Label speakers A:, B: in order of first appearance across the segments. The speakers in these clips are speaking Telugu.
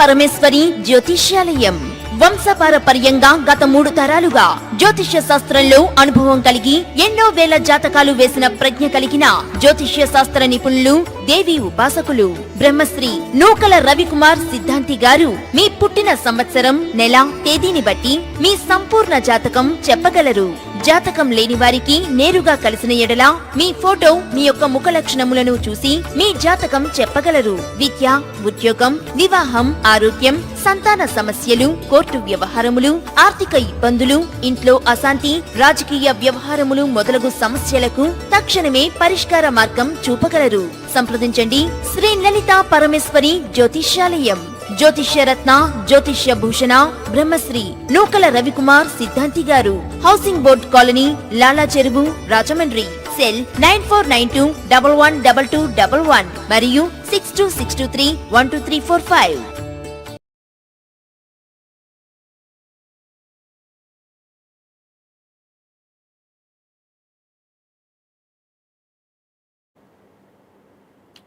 A: పరమేశ్వరి జ్యోతిష్యాలయం వంశపారపర్యంగా గత 3 తరాలుగా జ్యోతిష్య శాస్త్రంలో అనుభవం కలిగి ఎన్నో వేల జాతకాలు వేసిన ప్రజ్ఞ కలిగిన జ్యోతిష్య శాస్త్ర నిపుణులు, దేవి ఉపాసకులు బ్రహ్మశ్రీ నూకల రవికుమార్ సిద్ధాంతి గారు మీ పుట్టిన సంవత్సరం, నెల, తేదీని బట్టి మీ సంపూర్ణ జాతకం చెప్పగలరు. జాతకం లేని వారికి నేరుగా కలిసిన ఎడల మీ ఫోటో, మీ యొక్క ముఖ లక్షణములను చూసి మీ జాతకం చెప్పగలరు. విద్య, ఉద్యోగం, వివాహం, ఆరోగ్యం, సంతాన సమస్యలు, కోర్టు వ్యవహారములు, ఆర్థిక ఇబ్బందులు, ఇంట్లో అశాంతి, రాజకీయ వ్యవహారములు మొదలగు సమస్యలకు తక్షణమే పరిష్కార మార్గం చూపగలరు. సంప్రదించండి శ్రీ లలిత పరమేశ్వరి జ్యోతిష్యాలయం. జ్యోతిష్యరత్న, జ్యోతిష్య భూషణ బ్రహ్మశ్రీ నూకల రవికుమార్ సిద్ధాంతి గారు. హౌసింగ్ బోర్డ్ కాలనీ, లాలా చెరువు, రాజమండ్రి. సెల్ 9492112211 మరియు 6262312345.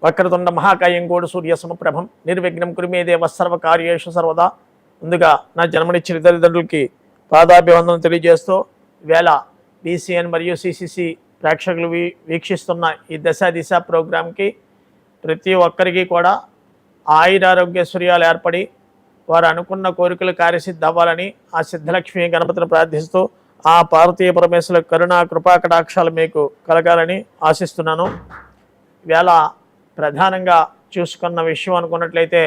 B: వక్రతుండ మహాకాయం గోడు సూర్య సమప్రభం నిర్విఘ్నం కురుమే దేవ సర్వకార్యేషు సర్వదా. ముందుగా నా జన్మనిచ్చిన తల్లిదండ్రులకి పాదాభివందనం తెలియజేస్తూ, వేళ బీసీఎన్ మరియు సిసిసి ప్రేక్షకులు వీక్షిస్తున్న ఈ దిశ ప్రోగ్రాంకి ప్రతి ఒక్కరికి కూడా ఆయురారోగ్యశ్వర్యాలు ఏర్పడి వారు అనుకున్న కోరికలు కార్యసిద్ధి అవ్వాలని ఆ సిద్ధలక్ష్మి గణపతిని ప్రార్థిస్తూ ఆ పార్వతీయ పరమేశ్వర కరుణా కృపా కటాక్షాలు మీకు కలగాలని ఆశిస్తున్నాను. వేళ ప్రధానంగా చూసుకున్న విషయం అనుకున్నట్లయితే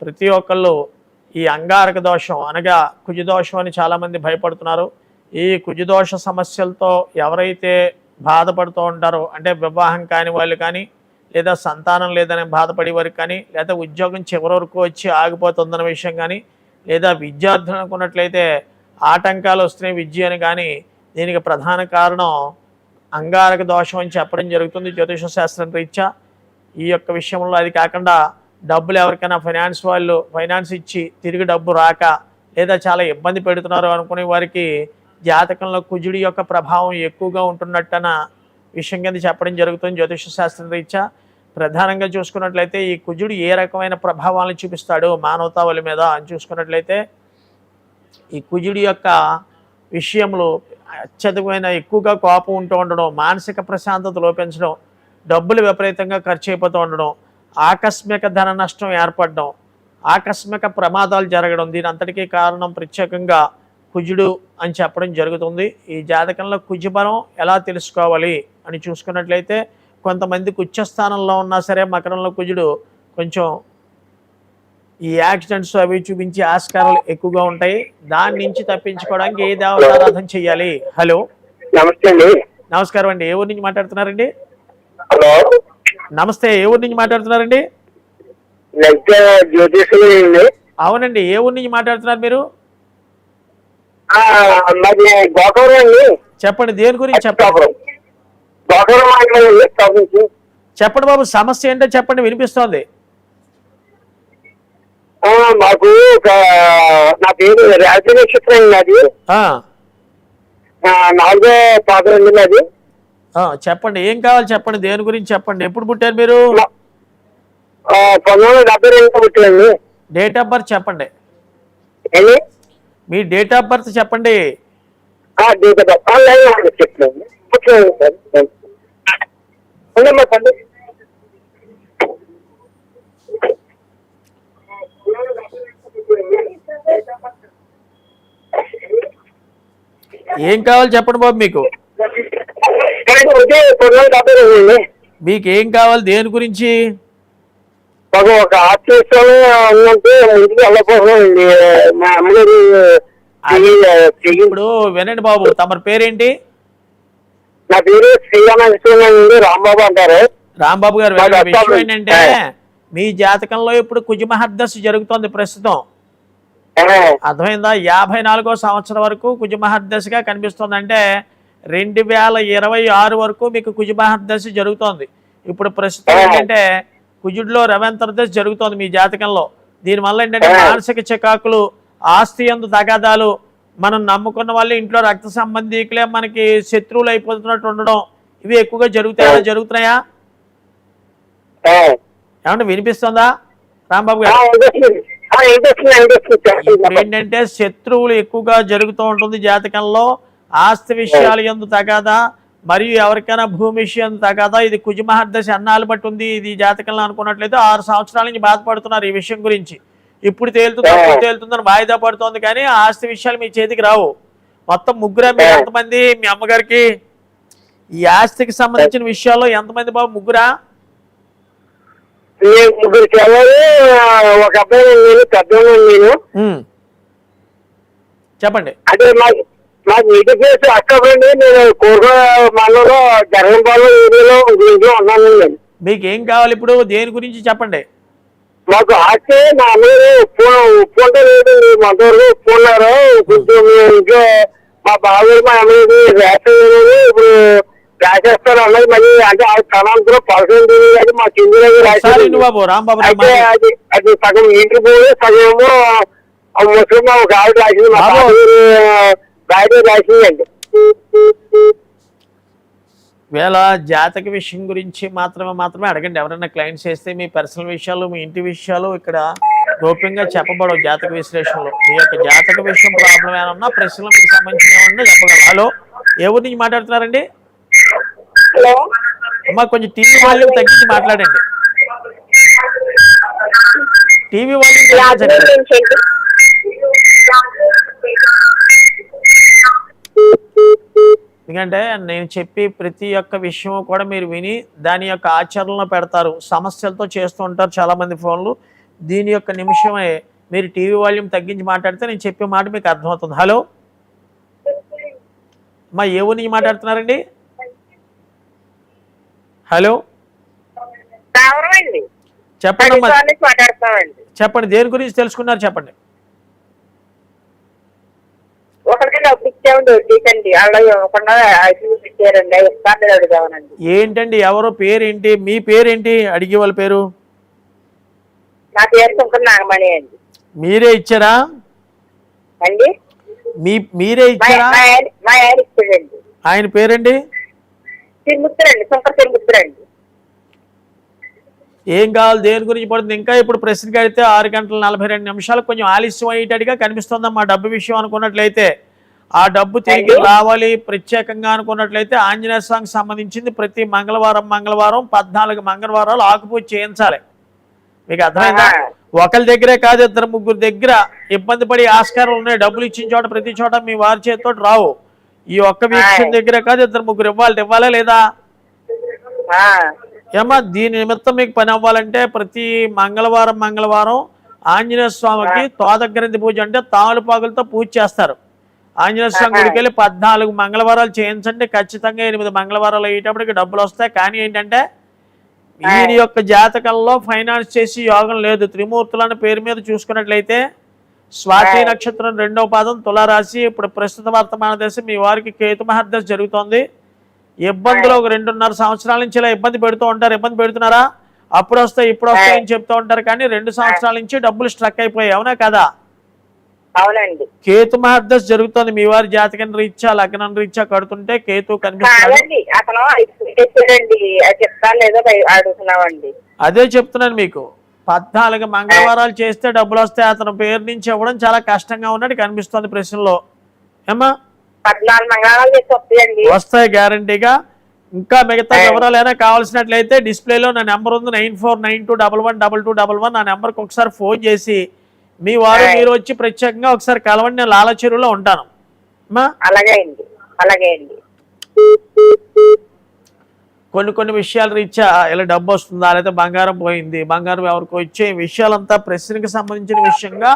B: ప్రతి ఒక్కళ్ళు ఈ అంగారక దోషం అనగా కుజదోషం అని చాలామంది భయపడుతున్నారు. ఈ కుజదోష సమస్యలతో ఎవరైతే బాధపడుతూ ఉంటారో, అంటే వివాహం కాని వాళ్ళు కానీ, లేదా సంతానం లేదని బాధపడే వారికి కానీ, లేదా ఉద్యోగం చివరి వరకు వచ్చి ఆగిపోతుందన్న విషయం కానీ, లేదా విద్యార్థులు అనుకున్నట్లయితే ఆటంకాలు వస్తున్నాయి విద్య అని కానీ, దీనికి ప్రధాన కారణం అంగారక దోషం అని చెప్పడం జరుగుతుంది జ్యోతిష శాస్త్రం రీత్యా. ఈ యొక్క విషయంలో అది కాకుండా డబ్బులు ఎవరికైనా ఫైనాన్స్ ఇచ్చి తిరిగి డబ్బు రాక, లేదా చాలా ఇబ్బంది పెడుతున్నారు అనుకునే వారికి జాతకంలో కుజుడి యొక్క ప్రభావం ఎక్కువగా ఉంటున్నట్టన విషయం కింద చెప్పడం జరుగుతుంది జ్యోతిష శాస్త్రం రీత్యా. ప్రధానంగా చూసుకున్నట్లయితే ఈ కుజుడు ఏ రకమైన ప్రభావాలను చూపిస్తాడు మానవతావళి మీద అని చూసుకున్నట్లయితే, ఈ కుజుడి యొక్క విషయంలో అత్యధికమైన ఎక్కువగా కోపం ఉంటూ ఉండడం, మానసిక ప్రశాంతత లోపించడం, డబ్బులు విపరీతంగా ఖర్చు అయిపోతూ ఉండడం, ఆకస్మిక ధన నష్టం ఏర్పడడం, ఆకస్మిక ప్రమాదాలు జరగడం, దీని అంతటికీ కారణం ప్రత్యేకంగా కుజుడు అని చెప్పడం జరుగుతుంది. ఈ జాతకంలో కుజబలం ఎలా తెలుసుకోవాలి అని చూసుకున్నట్లయితే, కొంతమందికి ఉచ్చస్థానంలో ఉన్నా సరే మకరంలో కుజుడు కొంచెం ఈ యాక్సిడెంట్స్ అవి చూపించే ఆస్కారాలు ఎక్కువగా ఉంటాయి. దాని నుంచి తప్పించుకోవడానికి ఏ దేవతారాధన చేయాలి? హలో,
C: నమస్తే అండి.
B: నమస్కారం అండి. ఏ ఊరి నుంచి మాట్లాడుతున్నారండి?
C: హలో,
B: నమస్తే. ఏ ఊరి నుంచి మాట్లాడుతున్నారండి? అవునండి. ఏ ఊరి నుంచి మాట్లాడుతున్నారు మీరు? చెప్పండి, దేని గురించి చెప్పండి. చెప్పండి బాబు, సమస్య ఏంటో చెప్పండి, వినిపిస్తోంది.
C: మాకు నా పేరు రాజ నక్షత్రం నాది, 4వ పాదం నాది.
B: చెప్పండి, ఏం కావాలి చెప్పండి, దేని గురించి చెప్పండి. ఎప్పుడు పుట్టారు మీరు?
C: 1972 పుట్టానండి.
B: డేట్ ఆఫ్ బర్త్ చెప్పండి. మీ డేట్ ఆఫ్ బర్త్ చెప్పండి.
C: డేట్ ఆఫ్ బర్త్ చెప్తాను.
B: ఏం కావాలి చెప్పండి బాబు మీకు. మీకు ఏం కావాలి, దేని గురించి?
C: మాకు ఒక ఆర్టిస్ట్ ఉందంటే ముందుకు వెళ్ళకపోతున్నాండి. మా అమ్మగారు
B: ఇప్పుడు వినండి బాబు, తమరి పేరేంటి?
C: నా పేరు శ్రీరామకృష్ణ రాంబాబు అంటారు.
B: రాంబాబు గారు, విషయం ఏంటంటే మీ జాతకంలో ఇప్పుడు కుజమహర్దశ జరుగుతోంది ప్రస్తుతం. అర్థమైందా? 54వ సంవత్సరం వరకు కుజమహర్దశగా కనిపిస్తుంది. అంటే 2026 వరకు మీకు కుజమహర్దశ జరుగుతోంది. ఇప్పుడు ప్రస్తుతం ఏంటంటే కుజుడిలో రవంతర్దశ జరుగుతోంది మీ జాతకంలో. దీనివల్ల ఏంటంటే మానసిక చికాకులు, ఆస్తి యందు తగాదాలు, మనం నమ్ముకున్న వాళ్ళు ఇంట్లో రక్త సంబంధీకులే మనకి శత్రువులు అయిపోతున్నట్టు ఉండడం, ఇవి ఎక్కువగా జరుగుతున్నాయా? ఏమంటే వినిపిస్తుందా రాంబాబు గారు? ఇప్పుడు ఏంటంటే శత్రువులు ఎక్కువగా జరుగుతూ ఉంటుంది జాతకంలో. ఆస్తి విషయాలు యందు తగాదా, మరియు ఎవరికైనా భూమి విషయం తగాదా. ఇది కుజమహర్దశ అన్నాలు బట్టి ఉంది. ఇది జాతకంలో అనుకున్నట్లయితే 6 సంవత్సరాల నుంచి బాధపడుతున్నారు ఈ విషయం గురించి. ఇప్పుడు తేలుతుందని వాయిదా పడుతోంది, కానీ ఆస్తి విషయాలు మీ చేతికి రావు. మొత్తం ముగ్గురా? మీరు ఎంతమంది? మీ అమ్మగారికి ఈ ఆస్తికి సంబంధించిన విషయాల్లో ఎంతమంది బాబు? ముగ్గురా?
C: ముగ్గురు పిల్లలు, ఒక అబ్బాయి, నేను పెద్దోళ్ళు. నేను
B: చెప్పండి.
C: అంటే మాకు నీటి ప్లేస్ అక్కడండి. నేను కోరుకో మండలంలో జగన్పాలెం ఏరియాలో ఇంట్లో ఉన్నానండి.
B: మీకు ఏం కావాలి ఇప్పుడు? దేని గురించి చెప్పండి.
C: మాకు ఆస్తి మా అమ్మగారు ఉప్పు అంటే లేదండి. మంతవరకు ఉప్పు ఉన్నారు. కొంచెం ఇంట్లో మా బాబు మా అమ్మగారి రేషన్ ఇప్పుడు రాసేస్తారు అన్నది. మళ్ళీ అంటే ఆ స్థానాంతరం పదకొండు అది మా కింది అయితే అది సగం ఇంటికి పోయి సగమేమో ముస్లిం ఒక ఆవిడ రాసింది. మా బాబు రాయడం రాసిందండి.
B: వేళ జాతక విషయం గురించి మాత్రమే అడగండి. ఎవరైనా క్లయింట్స్ చేస్తే మీ పర్సనల్ విషయాలు, మీ ఇంటి విషయాలు ఇక్కడ గోప్యంగా చెప్పబడవు జాతక విశ్లేషణలో. మీ యొక్క జాతక విషయం ప్రాబ్లం ఏమన్నా, ప్రశ్నలు మీకు సంబంధించిన ఏమన్నా చెప్పగలరు. హలో, ఏ ఊరి నుంచి మాట్లాడుతున్నారండి? అమ్మా కొంచెం టీవీ వాల్యూమ్ తగ్గించి మాట్లాడండి. టీవీ వాల్యూమ్ తగ్గించండి. ఎందుకంటే నేను చెప్పి ప్రతి ఒక్క విషయం కూడా మీరు విని దాని యొక్క ఆచరణలో పెడతారు. సమస్యలతో చేస్తూ ఉంటారు చాలామంది ఫోన్లు. దీని యొక్క నిమిషమే మీరు టీవీ వాల్యూమ్ తగ్గించి మాట్లాడితే నేను చెప్పే మాట మీకు అర్థమవుతుంది. హలో అమ్మా, ఏ ఊరి నుంచి మాట్లాడుతున్నారండి? హలో చెప్పండి అమ్మా, చెప్పండి. దేని గురించి తెలుసుకున్నారు చెప్పండి.
D: ఒకరికి డబ్బు ఇచ్చామండి, వడ్డీకండి. అలా ఇవ్వకుండా పెట్టారండి, ఇస్తాను అడుగుదామనండి.
B: ఏంటండి ఎవరో పేరేంటి? మీ పేరేంటి? అడిగే వాళ్ళ పేరు?
D: నా పేరు సుంకర నాగమణి అండి.
B: మీరే ఇచ్చారా
D: అండి?
B: మీరే ఇచ్చారా?
D: మా ఆయన ఇచ్చాడండి.
B: ఆయన పేరండి?
D: తిరుముత్తురండి, సుంకర తిరుముత్తురండి.
B: ఏం కావాలి, దేని గురించి పడుతుంది? ఇంకా ఇప్పుడు ప్రశ్నకి అయితే 6 గంటల 42 నిమిషాలు కొంచెం ఆలస్యం అయ్యేటట్టుగా కనిపిస్తుందమ్మా. డబ్బు విషయం అనుకున్నట్లయితే ఆ డబ్బు తిరిగి రావాలి ప్రత్యేకంగా అనుకున్నట్లయితే ఆంజనేయ స్వామికి సంబంధించింది ప్రతి మంగళవారం 14 మంగళవారాలు ఆకుపూజ చేయించాలి. మీకు అర్థమైందా? ఒకరి దగ్గరే కాదు, 2-3 దగ్గర ఇబ్బంది పడి ఆస్కారాలు ఉన్నాయి. డబ్బులు ఇచ్చిన చోట ప్రతి చోట మీ వారి చేతితో రావు. ఈ ఒక్క వీక్షణ దగ్గర కాదు, 2-3 ఇవ్వాలా లేదా? ఏమా దీని నిమిత్తం మీకు పని అవ్వాలంటే ప్రతి మంగళవారం ఆంజనేయ స్వామికి తోదగ్రంథి పూజ అంటే తాళపాకులతో పూజ చేస్తారు. ఆంజనేయ స్వామి గుడికి వెళ్ళి 14 మంగళవారాలు చేయించండి. ఖచ్చితంగా 8 మంగళవారాలు అయ్యేటప్పటికి డబ్బులు వస్తాయి. కానీ ఏంటంటే ఈయన యొక్క జాతకంలో ఫైనాన్స్ చేసి యోగం లేదు. త్రిమూర్తులను పేరు మీద చూసుకున్నట్లయితే స్వాతి నక్షత్రం 2వ పాదం తులారాశి. ఇప్పుడు ప్రస్తుత వర్తమాన దశ మీ వారికి కేతు మహర్దశ జరుగుతోంది. ఇబ్బందులు ఒక 2.5 సంవత్సరాల నుంచి ఇలా ఇబ్బంది పెడుతూ ఉంటారు. ఇబ్బంది పెడుతున్నారా? అప్పుడు వస్తాయి ఇప్పుడు వస్తాయని చెప్తూ ఉంటారు, కానీ 2 సంవత్సరాల నుంచి డబ్బులు స్ట్రక్ అయిపోయాయి. అవునా కదా?
D: అవునండి.
B: కేతు మహర్దశ జరుగుతోంది. మీ వారి జాతకం రీత్యా, లగ్నం రీత్యా కడుతుంటే కేతు కనిపిస్తున్నాడు. అదే చెప్తున్నాను మీకు. 14 మంగళవారాలు చేస్తే డబ్బులు వస్తాయి. అతని పేరు నుంచి ఇవ్వడం చాలా కష్టంగా ఉన్నట్టు కనిపిస్తుంది ప్రశ్నలో. ఏమా
D: 14 మంగళవారాలు చేసి వస్తాయండి?
B: వస్తాయి గ్యారంటీగా. ఇంకా మిగతా వివరాలు ఏమైనా కావాల్సినట్లయితే డిస్ప్లేలో నా నెంబర్ ఉంది, 9492112211. నా నెంబర్కి ఒకసారి ఫోన్ చేసి మీ వారు మీరు వచ్చి ప్రత్యేకంగా ఒకసారి కలవండి. నేను లాల చెరువులో ఉంటాను.
D: అలాగే అండి, అలాగే అండి.
B: కొన్ని విషయాల రీత్యా ఇలా డబ్బు వస్తుందా, లేదా బంగారం పోయింది, బంగారం ఎవరికో ఇచ్చే విషయాలంతా ప్రశ్నకి సంబంధించిన విషయంగా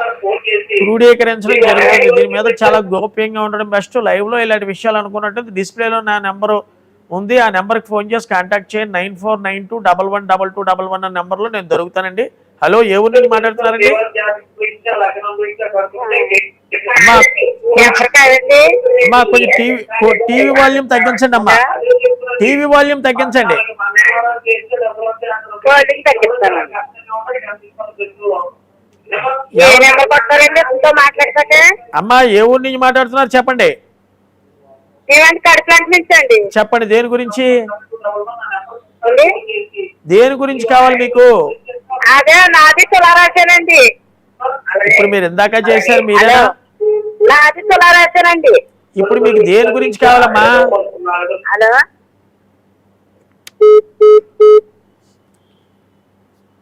B: క్రోడీకరించడం జరుగుతుంది. దీని మీద చాలా గోప్యంగా ఉండడం బెస్ట్. లైవ్ లో ఇలాంటి విషయాలు అనుకున్నట్టు డిస్ప్లేలో నా నెంబరు ఉంది, ఆ నెంబర్కి ఫోన్ చేసి కాంటాక్ట్ చేయండి. 9492112211 అన్న నెంబర్లో నేను దొరుకుతానండి. హలో, ఏ ఊరు నుంచి మాట్లాడుతున్నారండి? అమ్మా అమ్మా కొంచెం టీవీ వాల్యూమ్ తగ్గించండి అమ్మా, టీవీ వాల్యూమ్ తగ్గించండి. అమ్మా ఏ ఊరు నుంచి మాట్లాడుతున్నారు చెప్పండి. చెప్పండి దేని గురించి, దేని గురించి కావాలి మీకు?
D: అదే నాది తులారాశానండి.
B: ఇప్పుడు మీరు ఇందాక చేశారు మీరేనా?
D: నాది తులారాశానండి.
B: ఇప్పుడు మీకు దేని గురించి కావాలమ్మా?
D: హలో,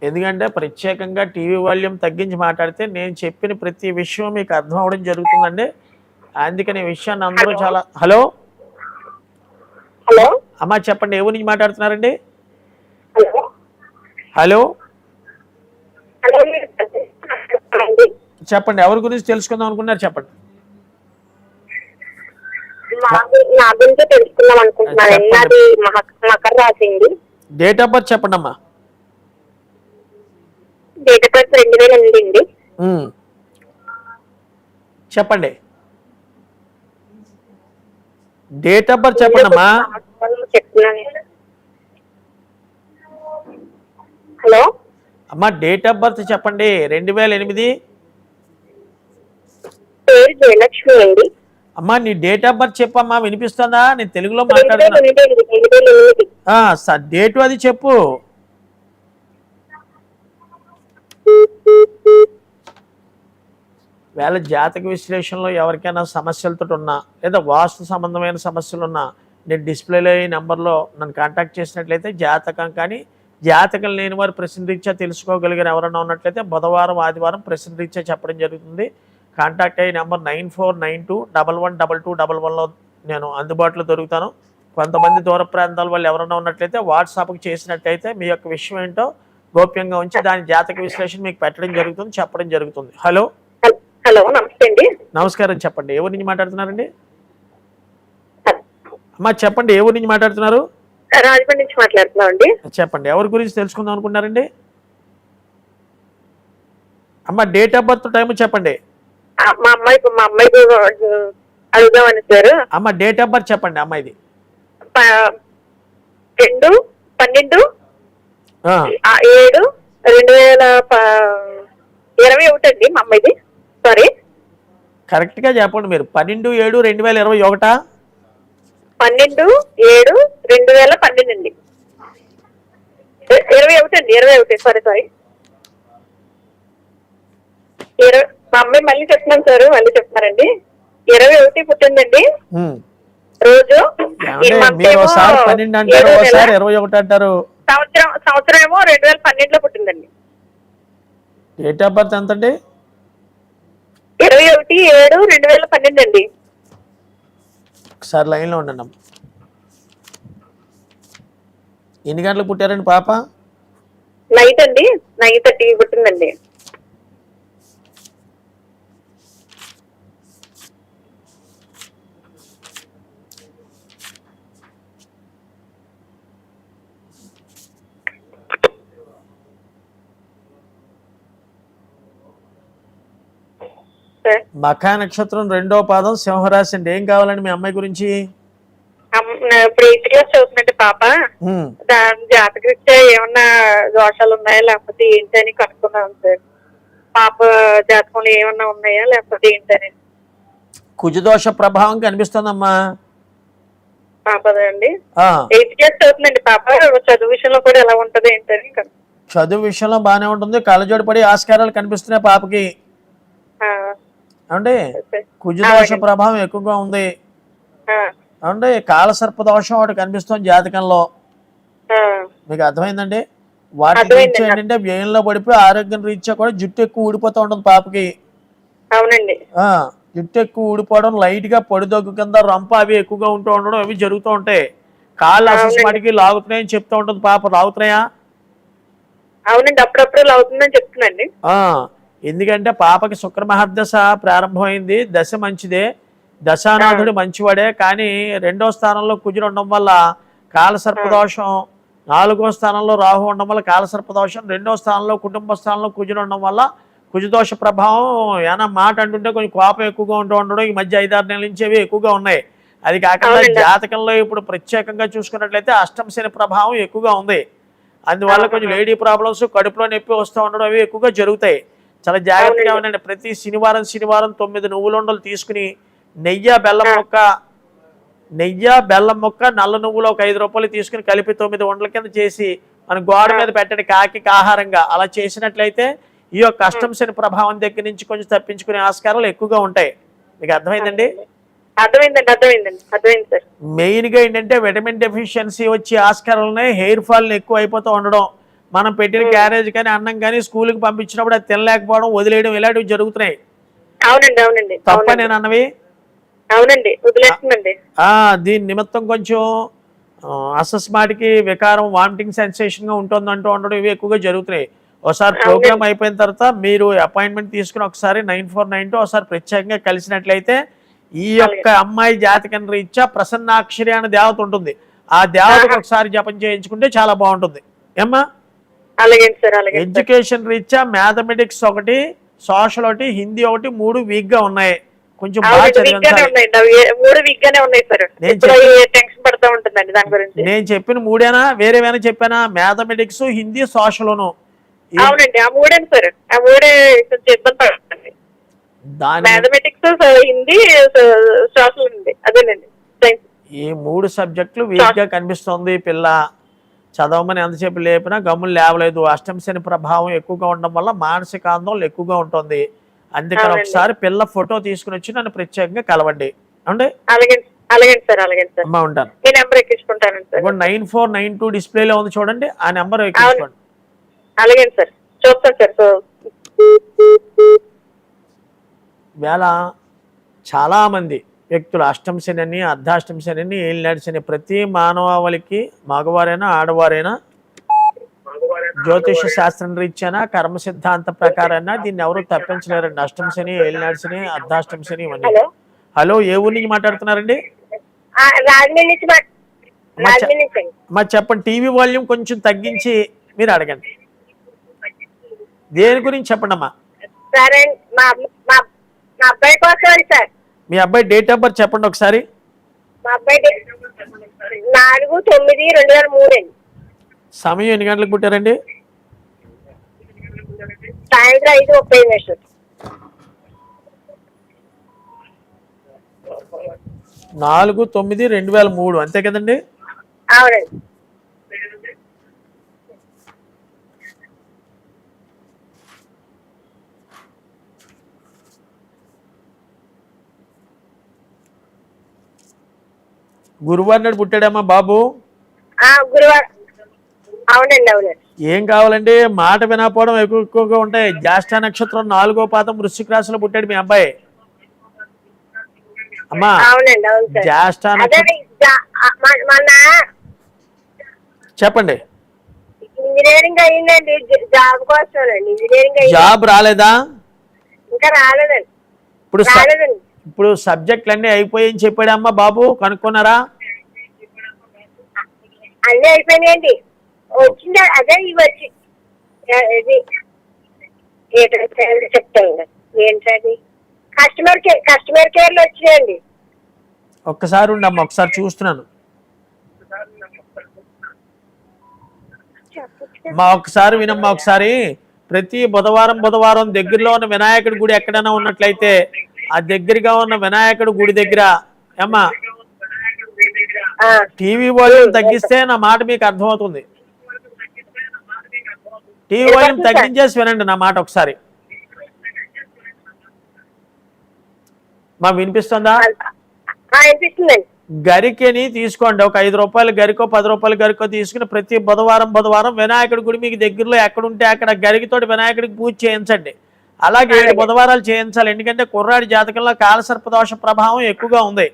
B: ఎందుకంటే ప్రత్యేకంగా టీవీ వాల్యూమ్ తగ్గించి మాట్లాడితే నేను చెప్పిన ప్రతి విషయం మీకు అర్థం అవడం జరుగుతుందండి. అందుకని ఈ విషయాన్ని అందరూ చాలా. హలో
D: హలో
B: అమ్మా చెప్పండి, ఏ ఊరు నుంచి మాట్లాడుతున్నారండి?
D: హలో
B: హలో
D: హలో
B: చెప్పండి, ఎవరి గురించి తెలుసుకుందాం అనుకున్నారు చెప్పండి.
D: నా గురించి తెలుసుకుందాం అనుకుంటున్నాను. నాది మకర రాశి అండి.
B: డేట్ ఆఫ్ బర్త్ చెప్పండి అమ్మా.
D: డేట్ ఆఫ్ బర్త్ 2008 అండి.
B: చెప్పండి డేట్ ఆఫ్ బర్త్ చెప్పండి అమ్మా.
D: చెప్తున్నాను. హలో
B: అమ్మా డేట్ ఆఫ్ బర్త్ చెప్పండి. 2008.
D: పేరు జయలక్ష్మి అండి.
B: అమ్మా నీ డేట్ ఆఫ్ బర్త్ చెప్పమ్మా, వినిపిస్తుందా? నేను తెలుగులో మాట్లాడుతున్నా.
D: 2008.
B: డేటు అది చెప్పు. వేళ జాతక విశ్లేషణలో ఎవరికైనా సమస్యలతో ఉన్నా, లేదా వాస్తు సంబంధమైన సమస్యలు ఉన్నా, నేను డిస్ప్లేలో ఈ నెంబర్లో నన్ను కాంటాక్ట్ చేసినట్లయితే జాతకం కానీ జాతకం లేని వారు ప్రశ్నరీత్యా తెలుసుకోగలిగిన ఎవరైనా ఉన్నట్లయితే బుధవారం ఆదివారం ప్రశ్నరీత్యా చెప్పడం జరుగుతుంది. కాంటాక్ట్ అయ్యే నెంబర్ 9492112211లో నేను అందుబాటులో దొరుకుతాను. కొంతమంది దూర ప్రాంతాల వాళ్ళు ఎవరైనా ఉన్నట్లయితే వాట్సాప్కి చేసినట్లయితే మీ యొక్క విషయం ఏంటో గోప్యంగా ఉంచి దాని జాతక విశ్లేషణ మీకు పెట్టడం జరుగుతుంది, చెప్పడం జరుగుతుంది. హలో
D: హలో నమస్తే అండి.
B: నమస్కారం చెప్పండి, ఏ ఊరి నుంచి మాట్లాడుతున్నారండి? అమ్మా చెప్పండి, ఏ ఊరి నుంచి మాట్లాడుతున్నారు?
D: రాజమండ్రి నుంచి మాట్లాడుతున్నాం అండి.
B: చెప్పండి, ఎవరి గురించి తెలుసుకుందాం అనుకున్నారండి? అమ్మ డేట్ ఆఫ్ బర్త్ టైం చెప్పండి.
D: మా అమ్మాయి అడుగుదామని సార్.
B: అమ్మ డేట్ ఆఫ్ బర్త్ చెప్పండి అమ్మాయిది.
D: 2/12/2021 అండి మా అమ్మాయిది. సారీ
B: కరెక్ట్ గా చెప్పండి మీరు. 12/7/2021.
D: 12/7/2012 అండి. 21 అండి. 21 సారీ. మా అమ్మాయి మళ్ళీ చెప్తున్నాను సార్, మళ్ళీ చెప్తున్నారండి. 21 పుట్టిందండి రోజు.
B: ఒకసారి 12 అంటారు, ఒకసారి 21 అంటారు.
D: సంవత్సరం ఏమో 2012లో పుట్టిందండి.
B: డేట్ ఆఫ్ బర్త్ ఎంత అండి?
D: 21/7/2012 అండి.
B: ఒకసారి లైన్లో ఉండండి అమ్మ. ఎన్ని గంటలకు పుట్టారండి పాప?
D: నైట్ అండి, 9:30 పుట్టిందండి.
B: మఖా నక్షత్రం 2వ పాదం సింహరాశి అండి. ఏం కావాలండి మీ అమ్మాయి గురించి?
D: ఇప్పుడు 8th క్లాస్ చదువుతుందండి పాప. దాని జాతకరీత్యా ఏమన్నా దోషాలు ఉన్నాయా లేకపోతే ఏంటని కనుక్కున్నాం సార్. పాప జాతకంలో ఏమన్నా ఉన్నాయా లేకపోతే ఏంటని.
B: కుజదోష ప్రభావం కనిపిస్తుందమ్మా
D: పాపదండి. 8th క్లాస్ చదువుతుందండి పాప. చదువు విషయంలో కూడా ఎలా ఉంటది ఏంటని.
B: చదువు విషయంలో బాగానే ఉంటుంది, కళ్ళజోడు పడి ఆస్కారాలు కనిపిస్తున్నాయి పాపకి. అంటే కుజదోష ప్రభావం ఎక్కువగా ఉంది. అంటే కాలసర్ప దోషం ఒకటి కనిపిస్తుంది జాతకంలో. మీకు అర్థమైందండి? వాటి రీత్యా ఏంటంటే వ్యయంలో పడిపోయి ఆరోగ్యం రీత్యా కూడా జుట్టు ఎక్కువ ఊడిపోతూ ఉంటుంది పాపకి.
D: అవునండి.
B: జుట్టు ఎక్కువ ఊడిపోవడం, లైట్ గా పొడిదొగ్గు కింద రంప అవి ఎక్కువగా ఉంటూ ఉండడం అవి జరుగుతూ ఉంటాయి. కాళ్ళు అసస్మాటికి లాగుతున్నాయని చెప్తూ ఉంటుంది పాప. లాగుతున్నాయా?
D: అవునండి, అప్పుడప్పుడు అవుతుందని చెప్తుందండి.
B: ఎందుకంటే పాపకి శుక్ర మహర్దశ ప్రారంభమైంది. దశ మంచిదే, దశానాథుడు మంచివాడే, కానీ 2వ స్థానంలో కుజుడు ఉండడం వల్ల కాలసర్పదోషం, 4వ స్థానంలో రాహు ఉండడం వల్ల కాలసర్పదోషం, 2వ స్థానంలో కుటుంబ స్థానంలో కుజుడు ఉండడం వల్ల కుజదోష ప్రభావం. ఏమైనా మాట అంటుంటే కొంచెం కోపం ఎక్కువగా ఉండడం ఈ మధ్య 5-6 నెలల నుంచి అవి ఎక్కువగా ఉన్నాయి. అది కాకుండా జాతకంలో ఇప్పుడు ప్రత్యేకంగా చూసుకున్నట్లయితే అష్టమ శని ప్రభావం ఎక్కువగా ఉంది. అందువల్ల కొంచెం లేడీ ప్రాబ్లమ్స్, కడుపులో నొప్పి వస్తూ ఉండడం అవి ఎక్కువగా జరుగుతాయి. చాలా జాగ్రత్తగా ఉండండి. ప్రతి శనివారం 9 నువ్వులుండలు తీసుకుని నెయ్యి బెల్లం ముక్క నల్ల నువ్వులు ఒక 5 రూపాయలు తీసుకుని కలిపి 9 ఉండల కింద చేసి మన గోడ మీద పెట్టండి కాకి ఆహారంగా. అలా చేసినట్లయితే ఈ యొక్క అష్టమ శని ప్రభావం దగ్గర నుంచి కొంచెం తప్పించుకునే ఆస్కారాలు ఎక్కువగా ఉంటాయి. మీకు అర్థమైందండి?
D: అర్థమైంది సార్.
B: మెయిన్ గా ఏంటంటే విటమిన్ డెఫిషియన్సీ వచ్చే ఆస్కారాలనే, హెయిర్ ఫాల్ ఎక్కువ అయిపోతూ ఉండడం, మనం పెట్టిన క్యారేజ్ కానీ అన్నం కానీ స్కూల్కి పంపించినప్పుడు అది తినలేకపోవడం, వదిలేయడం, ఇలాంటివి జరుగుతున్నాయి.
D: అవునండి.
B: తప్ప నేను అన్నవి?
D: అవునండి, వదిలేస్తుందండి.
B: దీని నిమిత్తం కొంచెం అసస్మాటికి వికారం, వామిటింగ్ సెన్సేషన్ గా ఉంటుంది అంటూ ఉండడం ఇవి ఎక్కువగా జరుగుతున్నాయి. ఒకసారి ప్రోగ్రామ్ అయిపోయిన తర్వాత మీరు అపాయింట్మెంట్ తీసుకుని ఒకసారి 9492 ఒకసారి ప్రత్యేకంగా కలిసినట్లయితే ఈ యొక్క అమ్మాయి జాతకం రీత్యా ప్రసన్నాక్షరి అనే దేవత ఉంటుంది. ఆ దేవతకు ఒకసారి జపం చేయించుకుంటే చాలా బాగుంటుంది. ఏమ్మా? ఎడ్యుకేషన్ రీత్యా మ్యాథమెటిక్స్ ఒకటి, సోషల్ ఒకటి, హిందీ ఒకటి 3 వీక్ గా ఉన్నాయి. కొంచెం బాగా నేను చెప్పిన 3ఏనా వేరేమైనా చెప్పానా? Mathematics, Hindi, social.
D: అవునండి, ఆ 3 సార్. ఆ 3 కొంచెం ఇబ్బంది పడుతుంది. మ్యాథమెటిక్స్, హిందీ, సోషల్ ఉంది. అదేనండి,
B: ఈ 3 సబ్జెక్టులు వీక్ గా కనిపిస్తుంది. పిల్ల చదవమని ఎంతసేపు లేపినా గమ్ములు లేవలేదు. అష్టమ శని ప్రభావం ఎక్కువగా ఉండడం వల్ల మానసిక ఆందోళన ఎక్కువగా ఉంటుంది. అందుకని ఒకసారి పిల్ల ఫోటో తీసుకుని వచ్చి నన్ను ప్రత్యేకంగా కలవండి. అంటే అమ్మా ఉంటాను. 9492 డిస్ప్లేలో ఉంది చూడండి, ఆ నెంబర్ ఎక్కించుకోండి.
D: అలాగే సార్, చూస్తాను సార్.
B: వేళ చాలా మంది వ్యక్తులు అష్టమ శని అని, అర్ధాష్టమ శని అని, ఏలినాటి శని, ప్రతి మానవాళికి మగవారైనా ఆడవారైనా జ్యోతిష శాస్త్రం రీత్యానా కర్మ సిద్ధాంత ప్రకారైనా దీన్ని ఎవరు తప్పించలేరండి. అష్టమ శని, ఏలినాటి శని, అర్ధాష్టమ శని ఇవన్నీ. హలో, ఏ ఊరి నుంచి మాట్లాడుతున్నారండి? చెప్పండి. టీవీ వాల్యూమ్ కొంచెం తగ్గించి మీరు అడగండి. దేని గురించి చెప్పండి అమ్మా. మీ అబ్బాయి డేట్ ఆఫ్ బర్త్ చెప్పండి ఒకసారి.
D: మా అబ్బాయి 4/9/2003.
B: సమయం ఎన్ని గంటలకు పుట్టారండి?
D: సాయంత్రం 5:30.
B: 4/9/2003 అంతే కదండి?
D: అవునండి.
B: గురువారం నాడు పుట్టాడమ్మా బాబు?
D: గురువారం. అవునండి.
B: ఏం కావాలండి? మాట వినకపోవడం ఎక్కువగా ఉంటాయి. జ్యేష్ఠ నక్షత్రం 4వ పాదం వృశ్చిక రాశిలో పుట్టాడు మీ అబ్బాయి. అమ్మా జ్యేష్ఠ చెప్పండి.
D: ఇంజనీరింగ్ అయిందండి, జాబ్ కోసం.
B: జాబ్ రాలేదా?
D: ఇంకా రాలేదండి.
B: ఇప్పుడు సబ్జెక్టులు అన్నీ అయిపోయాయని చెప్పాడమ్మా బాబు, కనుక్కున్నారా?
D: అన్నీ అయిపోయినాయండి. వచ్చింది అదే ఇవి వచ్చి చెప్తాను ఏంటది, కస్టమర్ కేర్ లో వచ్చినాయండి.
B: ఒక్కసారి ఉండమ్మా, ఒకసారి చూస్తున్నాను. ఒకసారి వినమ్మా. ఒకసారి ప్రతి బుధవారం దగ్గరలో ఉన్న వినాయకుడి గుడి ఎక్కడైనా ఉన్నట్లయితే ఆ దగ్గరగా ఉన్న వినాయకుడి గుడి దగ్గర ఏమ్మా టీవీ వాల్యూమ్ తగ్గిస్తే నా మాట మీకు అర్థమవుతుంది. టీవీ వాల్యూమ్ తగ్గించేసి వినండి నా మాట ఒకసారి. మా వినిపిస్తుందా? గరికెని తీసుకోండి. ఒక 5 రూపాయల గరికో 10 రూపాయల గరికో తీసుకుని ప్రతి బుధవారం వినాయకుడి గుడి మీకు దగ్గరలో ఎక్కడుంటే అక్కడ గరికతోటి వినాయకుడికి పూజ చేయించండి. అలాగే 7 బుధవారాలు చేయించాలి. ఎందుకంటే కుర్రాడి జాతకంలో కాలసర్పదోష ప్రభావం ఎక్కువగా ఉంది.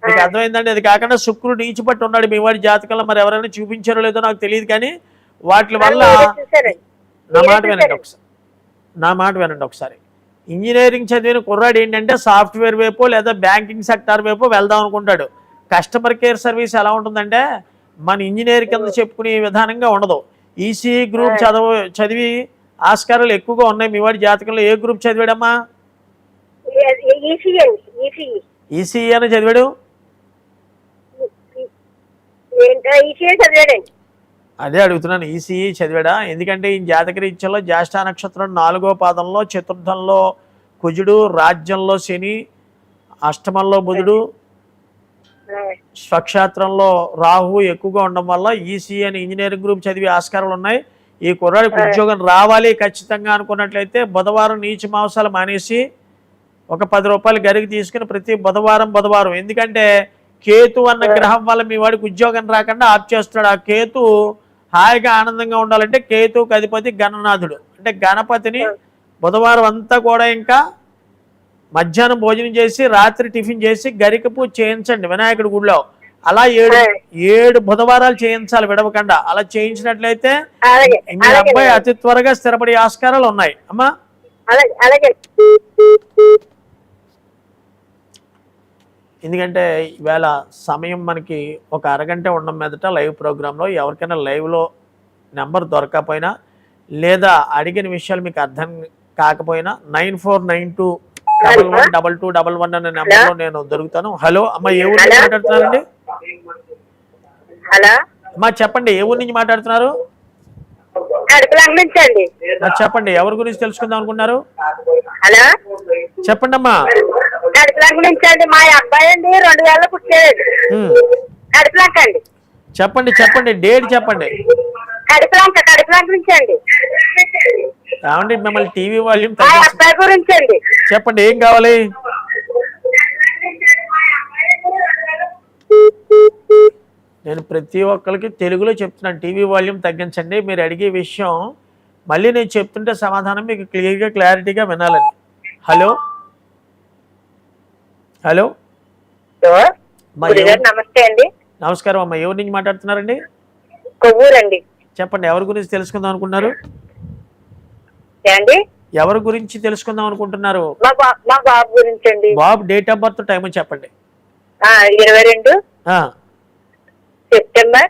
B: మీకు అర్థమైందండి. అది కాకుండా శుక్రుడు నీచిపట్టి ఉన్నాడు మీ వాడి జాతకంలో. మరి ఎవరైనా చూపించారో లేదో నాకు తెలియదు, కానీ వాటి వల్ల నా మాట వినండి ఒకసారి. ఇంజనీరింగ్ చదివిన కుర్రాడు ఏంటంటే సాఫ్ట్వేర్ వైపు లేదా బ్యాంకింగ్ సెక్టార్ వైపు వెళ్దాం అనుకుంటాడు. కస్టమర్ కేర్ సర్వీస్ ఎలా ఉంటుందంటే మన ఇంజనీర్ కింద చెప్పుకునే విధానంగా ఉండదు. ఈసీఈ గ్రూప్ చదివి ఆస్కారాలు ఎక్కువగా ఉన్నాయి మీ వాడి జాతకంలో. ఏ గ్రూప్ చదివాడమ్మా? ఈసీఈ అని చదివాడు. అదే అడుగుతున్నాను, ఈసీఈ చదివాడా? ఎందుకంటే ఈ జాతకరీత్యంలో జ్యేష్ఠ నక్షత్రం 4వ పాదంలో, చతుర్థంలో కుజుడు, రాజ్యంలో శని, అష్టమంలో బుధుడు, స్వక్షేత్రంలో రాహు ఎక్కువగా ఉండడం వల్ల ఈసీఈ అని ఇంజనీరింగ్ గ్రూప్ చదివే ఆస్కారాలు ఉన్నాయి. ఈ కుర్రాడికి ఉద్యోగం రావాలి ఖచ్చితంగా అనుకున్నట్లయితే బుధవారం నీచ మాంసాలు మానేసి ఒక 10 రూపాయలు గరికి తీసుకుని ప్రతి బుధవారం, ఎందుకంటే కేతు అన్న గ్రహం వల్ల మీ వాడికి ఉద్యోగం రాకుండా ఆప్ చేస్తున్నాడు. ఆ కేతు హాయిగా ఆనందంగా ఉండాలంటే కేతుకు అధిపతి గణనాథుడు, అంటే గణపతిని బుధవారం అంతా కూడా ఇంకా మధ్యాహ్నం భోజనం చేసి రాత్రి టిఫిన్ చేసి గరిక పూజ చేయించండి వినాయకుడి గుడిలో. అలా 7 బుధవారాలు చేయించాలి విడవకుండా. అలా చేయించినట్లయితే మీ అబ్బాయి అతి త్వరగా స్థిరపడే ఆస్కారాలు ఉన్నాయి అమ్మా. ఎందుకంటే ఈవేళ సమయం మనకి ఒక అరగంట ఉండడం మీదట లైవ్ ప్రోగ్రాంలో ఎవరికైనా లైవ్లో నెంబర్ దొరకకపోయినా లేదా అడిగిన విషయాలు మీకు అర్థం కాకపోయినా 9492112211 అనే నెంబర్లో నేను దొరుకుతాను. హలో అమ్మ, ఏ ఊరు నుంచి మాట్లాడుతున్నారండి?
D: హలో
B: అమ్మా చెప్పండి, ఏ ఊరు నుంచి మాట్లాడుతున్నారు? చెప్పండి, ఎవరి గురించి తెలుసుకుందాం అనుకున్నారు?
D: హలో
B: చెప్పండి అమ్మా.
D: కడుపులంక నుంచి అండి. మా అబ్బాయి అండి 2000 పుట్టాడు. కడుపులంక అండి.
B: చెప్పండి డేట్ చెప్పండి.
D: కడుపులంక నుంచి అండి.
B: ఏమండి మిమ్మల్ని టీవీ వాల్యూమ్
D: మా అబ్బాయి గురించి అండి.
B: చెప్పండి, ఏం కావాలి? నేను ప్రతి ఒక్కరికి తెలుగులో చెప్తున్నాను, టీవీ వాల్యూమ్ తగ్గించండి. మీరు అడిగే విషయం మళ్ళీ నేను చెప్తుంటే సమాధానం మీకు క్లారిటీగా వినాలని. హలో హలో
D: నమస్తే అండి.
B: నమస్కారం అమ్మా, ఎవరి నుంచి మాట్లాడుతున్నారండి?
D: కొవ్వూరండి.
B: చెప్పండి, ఎవరి గురించి తెలుసుకుందాం అనుకున్నారు? ఎవరి గురించి తెలుసుకుందాం అనుకుంటున్నారు?
D: మా బాబు గురించి అండి.
B: బాబు డేట్ ఆఫ్ బర్త్ టైం చెప్పండి.
D: 22 సెప్టెంబర్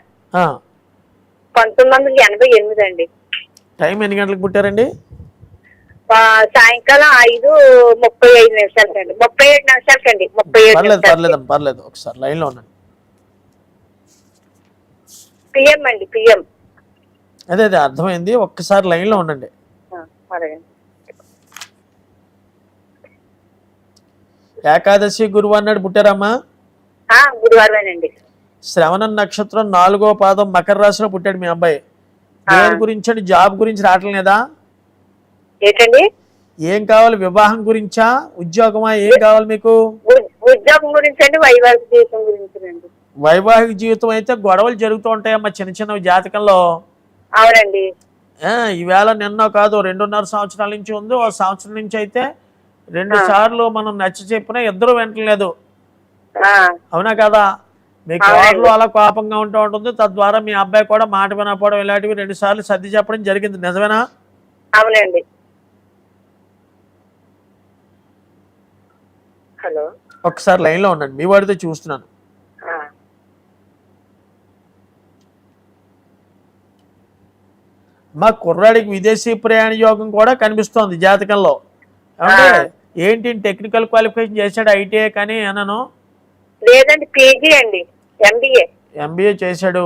D: 1988 అండి.
B: టైం ఎన్ని గంటలకు పుట్టారండి?
D: సాయంకాలం 5:35 అండి. 37 నిమిషాలకండి. 37.
B: పర్లేదు ఒకసారి లైన్ లో ఉండండి.
D: పిఎం అండి, పిఎం.
B: అదే అర్థమైంది, ఒక్కసారి లైన్ లో ఉండండి. ఏకాదశి గురువారం నాడు పుట్టారమ్మా?
D: గురువారమేనండి.
B: శ్రవణ నక్షత్రం 4వ పాదం మకర రాశిలో పుట్టాడు మీ అబ్బాయి. దేని గురించి అండి? జాబ్ గురించి రావటం లేదా?
D: ఏంటండి?
B: ఏం కావాలి? వివాహం గురించా, ఉద్యోగమా, ఏం కావాలి మీకు?
D: ఉద్యోగం గురించి అండి, వైవాహిక జీవితం గురించి అండి.
B: వైవాహిక జీవితం అయితే గొడవలు జరుగుతూ ఉంటాయమ్మా చిన్న చిన్న జాతకంలో.
D: అవునండి.
B: ఈవేళ నిన్న కాదు 2.5 సంవత్సరాల నుంచి ఉంది. 1 సంవత్సరం నుంచి అయితే 2 సార్లు మనం నచ్చ చెప్పినా ఇద్దరు వింటలేదు. అవునా కదా? మీ కోడలు అలా కోపంగా ఉంటూ ఉంటుంది, తద్వారా మీ అబ్బాయి కూడా మాట వినకపోవడం ఇలాంటివి 2 సార్లు సర్ది చెప్పడం జరిగింది. నిజమేనా?
D: అవునండి. హలో,
B: ఒకసారి లైన్ లో ఉండండి, మీ వాడితో చూస్తున్నాను. మా కుర్రాడికి విదేశీ ప్రయాణ యోగం కూడా కనిపిస్తోంది జాతకంలో. ఏంటి టెక్నికల్ క్వాలిఫికేషన్ చేశాడు? ఐటీఐ కానీ అన్నాను.
D: లేదండి, పీజీ అండి,
B: ఎంబీఏ చేశాడు.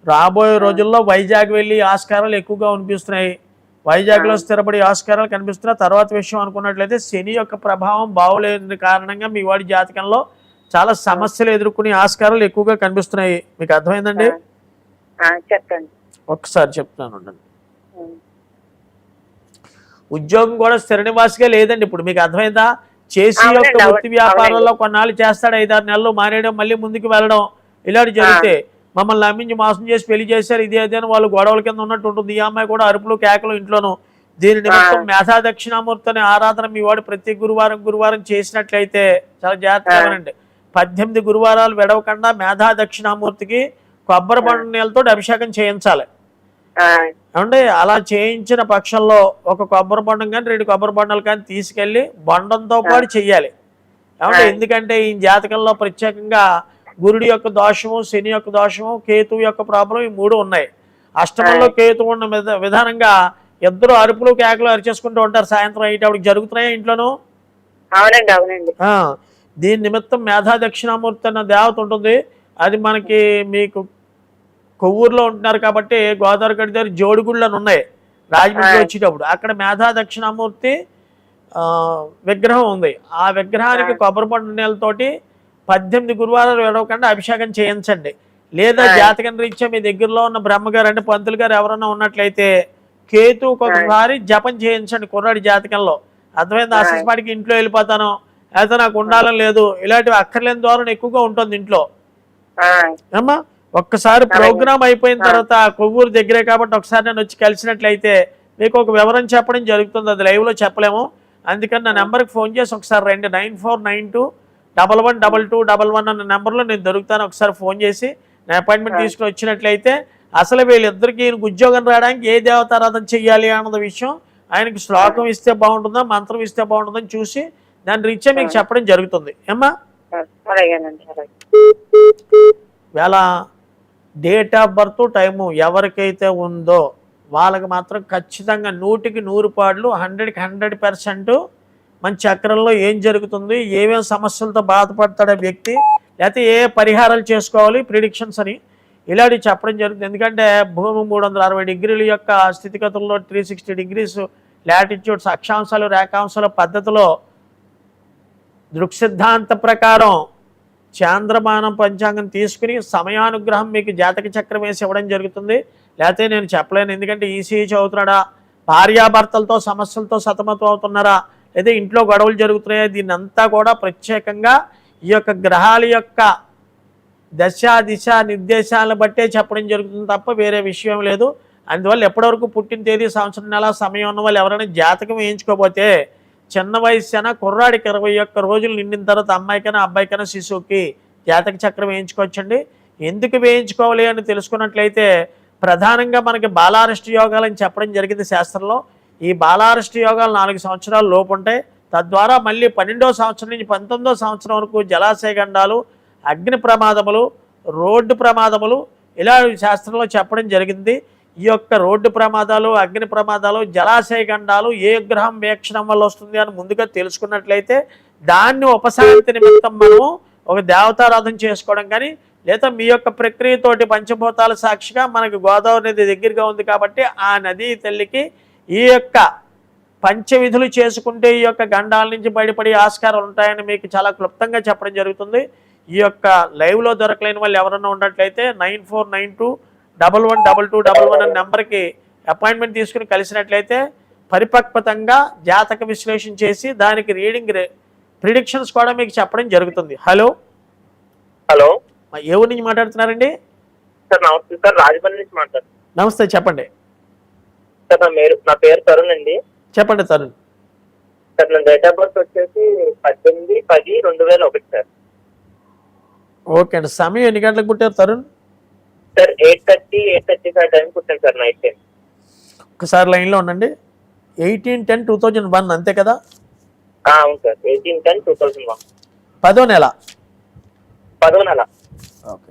B: రాబోయే రోజుల్లో వైజాగ్ వెళ్ళి ఆస్కారాలు ఎక్కువగా కనిపిస్తున్నాయి. వైజాగ్ లో స్థిరపడి ఆస్కారాలు కనిపిస్తున్నాయి. తర్వాత విషయం అనుకున్నట్లయితే శని యొక్క ప్రభావం బాగోలేని కారణంగా మీ వాడి జాతకంలో చాలా సమస్యలు ఎదుర్కొనే ఆస్కారాలు ఎక్కువగా కనిపిస్తున్నాయి. మీకు అర్థమైందండి?
D: చెప్పండి.
B: ఒక్కసారి చెప్తాను. ఉద్యోగం కూడా స్థిర నివాసిగా లేదండి ఇప్పుడు. మీకు అర్థమైందా? చేసి యొక్క వృత్తి వ్యాపారాల్లో కొన్నాళ్ళు చేస్తాడు, 5-6 నెలలు మానేయడం, మళ్ళీ ముందుకు వెళ్ళడం, ఇలాంటి జరిగితే మమ్మల్ని నమ్మించి మోసం చేసి పెళ్లి చేశారు, ఇది అదే అని వాళ్ళు గొడవల కింద ఉన్నట్టు ఉంటుంది. ఈ అమ్మాయి కూడా అరుపులు కేకలు ఇంట్లోనూ. దీని నిమిత్తం మేధా దక్షిణామూర్తి అనే ఆరాధన మీ వాడు ప్రతి గురువారం చేసినట్లయితే చాలా జాగ్రత్తగా. 18 గురువారాలు విడవకుండా మేధా దక్షిణామూర్తికి కొబ్బరి బొండం నీళ్ళతో అభిషేకం చేయించాలి. అంటే అలా చేయించిన పక్షంలో ఒక కొబ్బరి బొండం కానీ 2 కొబ్బరి బొండాలు కానీ తీసుకెళ్లి బొండంతో పాటు చెయ్యాలి. ఏమంటే ఎందుకంటే ఈ జాతకంలో ప్రత్యేకంగా గురుడి యొక్క దోషము, శని యొక్క దోషము, కేతువు యొక్క ప్రాబ్లం ఈ 3 ఉన్నాయి. అష్టమంలో కేతువు ఉన్న విధానంగా ఇద్దరు అరుపులు కేకలు అరిచేసుకుంటూ ఉంటారు సాయంత్రం అయ్యేటప్పుడు. జరుగుతున్నాయా ఇంట్లోనూ?
D: అవునండి అవునండి.
B: దీని నిమిత్తం మేధా దక్షిణామూర్తి అన్న దేవత ఉంటుంది. అది మనకి మీకు కొవ్వూరులో ఉంటున్నారు కాబట్టి గోదావరి గడి దగ్గర జోడుగుళ్ళు అని ఉన్నాయి రాజమండ్రి వచ్చేటప్పుడు. అక్కడ మేధా దక్షిణామూర్తి విగ్రహం ఉంది. ఆ విగ్రహానికి కొబ్బరి బొండ నీళ్ళతోటి 18 గురువారాలు విడవకుండా అభిషేకం చేయించండి. లేదా జాతకం రీత్యా మీ దగ్గరలో ఉన్న బ్రహ్మగారు అంటే పంతులు గారు ఎవరన్నా ఉన్నట్లయితే కేతు ఒకసారి జపం చేయించండి కుర్రాడి జాతకంలో. అర్థమైంది? అసస్పాటికి ఇంట్లో వెళ్ళిపోతాను అయితే నాకు ఉండాలని లేదు, ఇలాంటివి అక్కర్లేని ద్వారా ఎక్కువగా ఉంటుంది ఇంట్లో. అమ్మా ఒక్కసారి ప్రోగ్రామ్ అయిపోయిన తర్వాత కొవ్వూరు దగ్గరే కాబట్టి ఒకసారి నేను వచ్చి కలిసినట్లయితే మీకు ఒక వివరం చెప్పడం జరుగుతుంది. అది లైవ్లో చెప్పలేము. అందుకని నా నెంబర్కి ఫోన్ చేసి ఒకసారి రండి. 9492112211 అన్న నెంబర్లో నేను దొరుకుతాను. ఒకసారి ఫోన్ చేసి నా అపాయింట్మెంట్ తీసుకుని వచ్చినట్లయితే అసలు వీళ్ళిద్దరికి ఉద్యోగం రావడానికి ఏ దేవతారాధన చెయ్యాలి అన్నది విషయం ఆయనకి శ్లోకం ఇస్తే బాగుంటుందా, మంత్రం ఇస్తే బాగుంటుందని చూసి దాని రీత్యా మీకు చెప్పడం జరుగుతుంది. ఏమ్మా వేళ డేట్ ఆఫ్ బర్త్ టైము ఎవరికైతే ఉందో వాళ్ళకి మాత్రం ఖచ్చితంగా 100కి 100 పాళ్ళు 100కి 100% మన చక్రంలో ఏం జరుగుతుంది, ఏమేమి సమస్యలతో బాధపడతాడే వ్యక్తి, లేకపోతే ఏ పరిహారాలు చేసుకోవాలి ప్రిడిక్షన్స్ అని ఇలాంటివి చెప్పడం జరుగుతుంది. ఎందుకంటే భూమి 360 డిగ్రీల యొక్క స్థితిగతుల్లో 360 డిగ్రీస్ లాటిట్యూడ్స్ అక్షాంశాలు రేఖాంశాల పద్ధతిలో దృక్సిద్ధాంత ప్రకారం చాంద్రమానం పంచాంగం తీసుకుని సమయానుగ్రహం మీకు జాతక చక్రం వేసి ఇవ్వడం జరుగుతుంది. లేకపోతే నేను చెప్పలేను. ఎందుకంటే ఈసీఈ చదువుతున్నాడా, భార్యాభర్తలతో సమస్యలతో సతమతం అవుతున్నారా, లేదా ఇంట్లో గొడవలు జరుగుతున్నాయా, దీన్ని అంతా కూడా ప్రత్యేకంగా ఈ యొక్క గ్రహాల యొక్క దశ దిశ నిర్దేశాలను బట్టే చెప్పడం జరుగుతుంది తప్ప వేరే విషయం లేదు. అందువల్ల ఎప్పటివరకు పుట్టిన తేదీ సంవత్సరం నెల సమయం ఉన్న వాళ్ళు ఎవరైనా జాతకం వేయించుకోకపోతే చిన్న వయసున కుర్రాడికి 21 రోజులు నిండిన తర్వాత అమ్మాయికైనా అబ్బాయికైనా శిశువుకి జాతక చక్రం వేయించుకోవచ్చండి. ఎందుకు వేయించుకోవాలి అని తెలుసుకున్నట్లయితే ప్రధానంగా మనకి బాలారిష్ట యోగాలని చెప్పడం జరిగింది శాస్త్రంలో. ఈ బాలారిష్ట యోగాలు 4 సంవత్సరాల లోపు ఉంటాయి. తద్వారా మళ్ళీ 12వ సంవత్సరం నుంచి 19వ సంవత్సరం వరకు జలాశయ గండాలు, అగ్ని ప్రమాదములు, రోడ్డు ప్రమాదములు ఇలా శాస్త్రంలో చెప్పడం జరిగింది. ఈ యొక్క రోడ్డు ప్రమాదాలు, అగ్ని ప్రమాదాలు, జలాశయ గండాలు ఏ గ్రహం వీక్షణం వల్ల వస్తుంది అని ముందుగా తెలుసుకున్నట్లయితే దాన్ని ఉపశాంతి నిమిత్తం మనం ఒక దేవతారాధన చేసుకోవడం కానీ, లేదా మీ యొక్క ప్రక్రియతోటి పంచభూతాల సాక్షిగా మనకి గోదావరి నది దగ్గరగా ఉంది కాబట్టి ఆ నదీ తల్లికి ఈ యొక్క పంచవిధులు చేసుకుంటే ఈ యొక్క గండాల నుంచి బయటపడే ఆస్కారాలు ఉంటాయని మీకు చాలా క్లుప్తంగా చెప్పడం జరుగుతుంది. ఈ యొక్క లైవ్లో దొరకలేని వాళ్ళు ఎవరన్నా ఉన్నట్లయితే 9492112211 అనే నెంబర్కి అపాయింట్మెంట్ తీసుకుని కలిసినట్లయితే పరిపక్వతంగా జాతక విశ్లేషణ చేసి దానికి రీడింగ్ ప్రిడిక్షన్స్ కూడా మీకు చెప్పడం జరుగుతుంది. హలో
C: హలో,
B: ఏ ఊరి నుంచి మాట్లాడుతున్నారండి?
C: సార్ నమస్తే సార్, రాజమండ్రి నుంచి మాట్లాడుతున్నాను.
B: నమస్తే, చెప్పండి
C: సార్. నా పేరు తరుణ్ అండి.
B: చెప్పండి తరుణ్.
C: సార్ నా డేట్ ఆఫ్ బర్త్ వచ్చేసి 18/10/2001 సార్.
B: ఓకే అండి. సమయం ఎన్ని గంటలకు పుట్టారు తరుణ్?
C: సార్ 8:30 టైం పుట్టాను సార్, నైట్ టైం.
B: ఒకసారి లైన్లో ఉండండి. 18/10/2001 అంతే కదా?
C: అవును సార్, 18/10/2001.
B: 10వ నెల. ఓకే.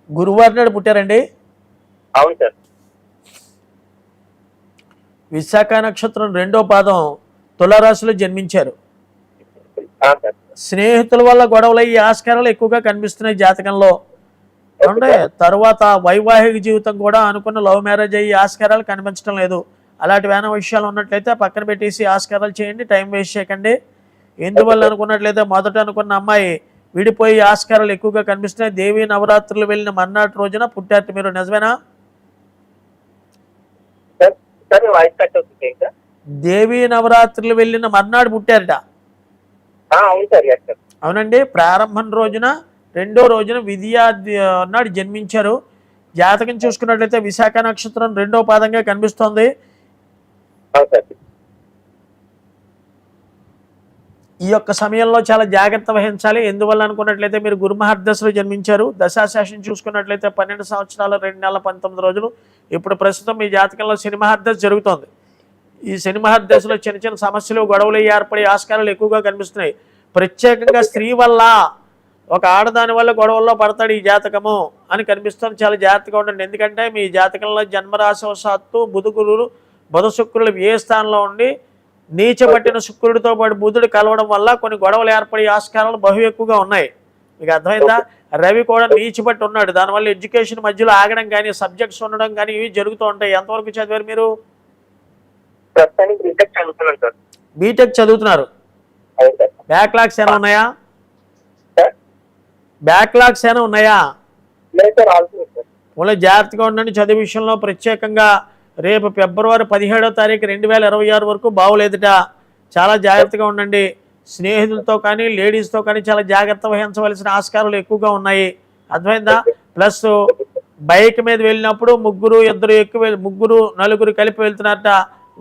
B: గురువారం నాడు పుట్టారండి?
C: అవును సార్.
B: విశాఖ నక్షత్రం 2వ పాదం తులారాశిలో జన్మించారు. స్నేహితుల వల్ల గొడవలయ్యే ఆస్కారాలు ఎక్కువగా కనిపిస్తున్నాయి జాతకంలో. అంటే తర్వాత వైవాహిక జీవితం కూడా అనుకున్న లవ్ మ్యారేజ్ అయ్యే ఆస్కారాలు కనిపించడం లేదు. అలాంటి వేరే విషయాలు ఉన్నట్లయితే పక్కన పెట్టేసి ఆస్కారాలు చేయండి, టైం వేస్ట్ చేయకండి. ఎందువల్ల అనుకున్నట్లయితే మొదట అనుకున్న అమ్మాయి విడిపోయి ఆస్కారాలు ఎక్కువగా కనిపిస్తున్నాయి. దేవీ నవరాత్రులు వెళ్ళిన మర్నాటి రోజున పుట్టారు మీరు, నిజమేనా? దేవీ నవరాత్రులు వెళ్ళిన మర్నాడు పుట్టారట. అవునండి. ప్రారంభం రోజున 2వ రోజున విద్యా నాడు జన్మించారు. జాతకం చూసుకున్నట్లయితే విశాఖ నక్షత్రం 2వ పాదంగా కనిపిస్తోంది.
C: అవును సార్.
B: ఈ యొక్క సమయంలో చాలా జాగ్రత్త వహించాలి. ఎందువల్ల అనుకున్నట్లయితే మీరు గురుమహర్దశలో జన్మించారు. దశాశాషం చూసుకున్నట్లయితే 12 సంవత్సరాలు 2 నెలల 19 రోజులు. ఇప్పుడు ప్రస్తుతం మీ జాతకంలో శని మహర్దశ జరుగుతోంది. ఈ శని మహర్దశలో చిన్న చిన్న సమస్యలు గొడవలు ఏర్పడే ఆస్కారాలు ఎక్కువగా కనిపిస్తున్నాయి. ప్రత్యేకంగా స్త్రీ వల్ల, ఒక ఆడదాని వల్ల గొడవల్లో పడతాడు ఈ జాతకము అని కనిపిస్తుంది. చాలా జాగ్రత్తగా ఉండండి. ఎందుకంటే మీ జాతకంలో జన్మరాశివశాత్తు బుధ శుక్రులు ఏ స్థానంలో ఉండి నీచబట్టిన శుక్రుడితో పాటు బుధుడు కలవడం వల్ల కొన్ని గొడవలు ఏర్పడే ఆస్కారాలు బహు ఎక్కువగా ఉన్నాయి. మీకు అర్థమైందా? రవి కూడా నీచబట్టి ఉన్నాడు. దానివల్ల ఎడ్యుకేషన్ మధ్యలో ఆగడం కానీ, సబ్జెక్ట్స్ ఉండడం కానీ ఇవి జరుగుతూ ఉంటాయి. ఎంతవరకు చదివారు మీరు? బీటెక్ చదువుతున్నారు. బ్యాక్లాగ్స్ ఏమైనా ఉన్నాయా? బ్యాక్లాగ్స్ ఏమైనా ఉన్నాయా? ఓన్లీ జాగ్రత్తగా ఉండండి. చదువు విషయంలో ప్రత్యేకంగా రేపు ఫిబ్రవరి 17వ తారీఖు 2026 వరకు బాగోలేదుట. చాలా జాగ్రత్తగా ఉండండి. స్నేహితులతో కానీ లేడీస్తో కానీ చాలా జాగ్రత్త వహించవలసిన ఆస్కారాలు ఎక్కువగా ఉన్నాయి. అర్థమైందా? ప్లస్ బైక్ మీద వెళ్ళినప్పుడు ముగ్గురు నలుగురు కలిపి వెళ్తున్నట్ట.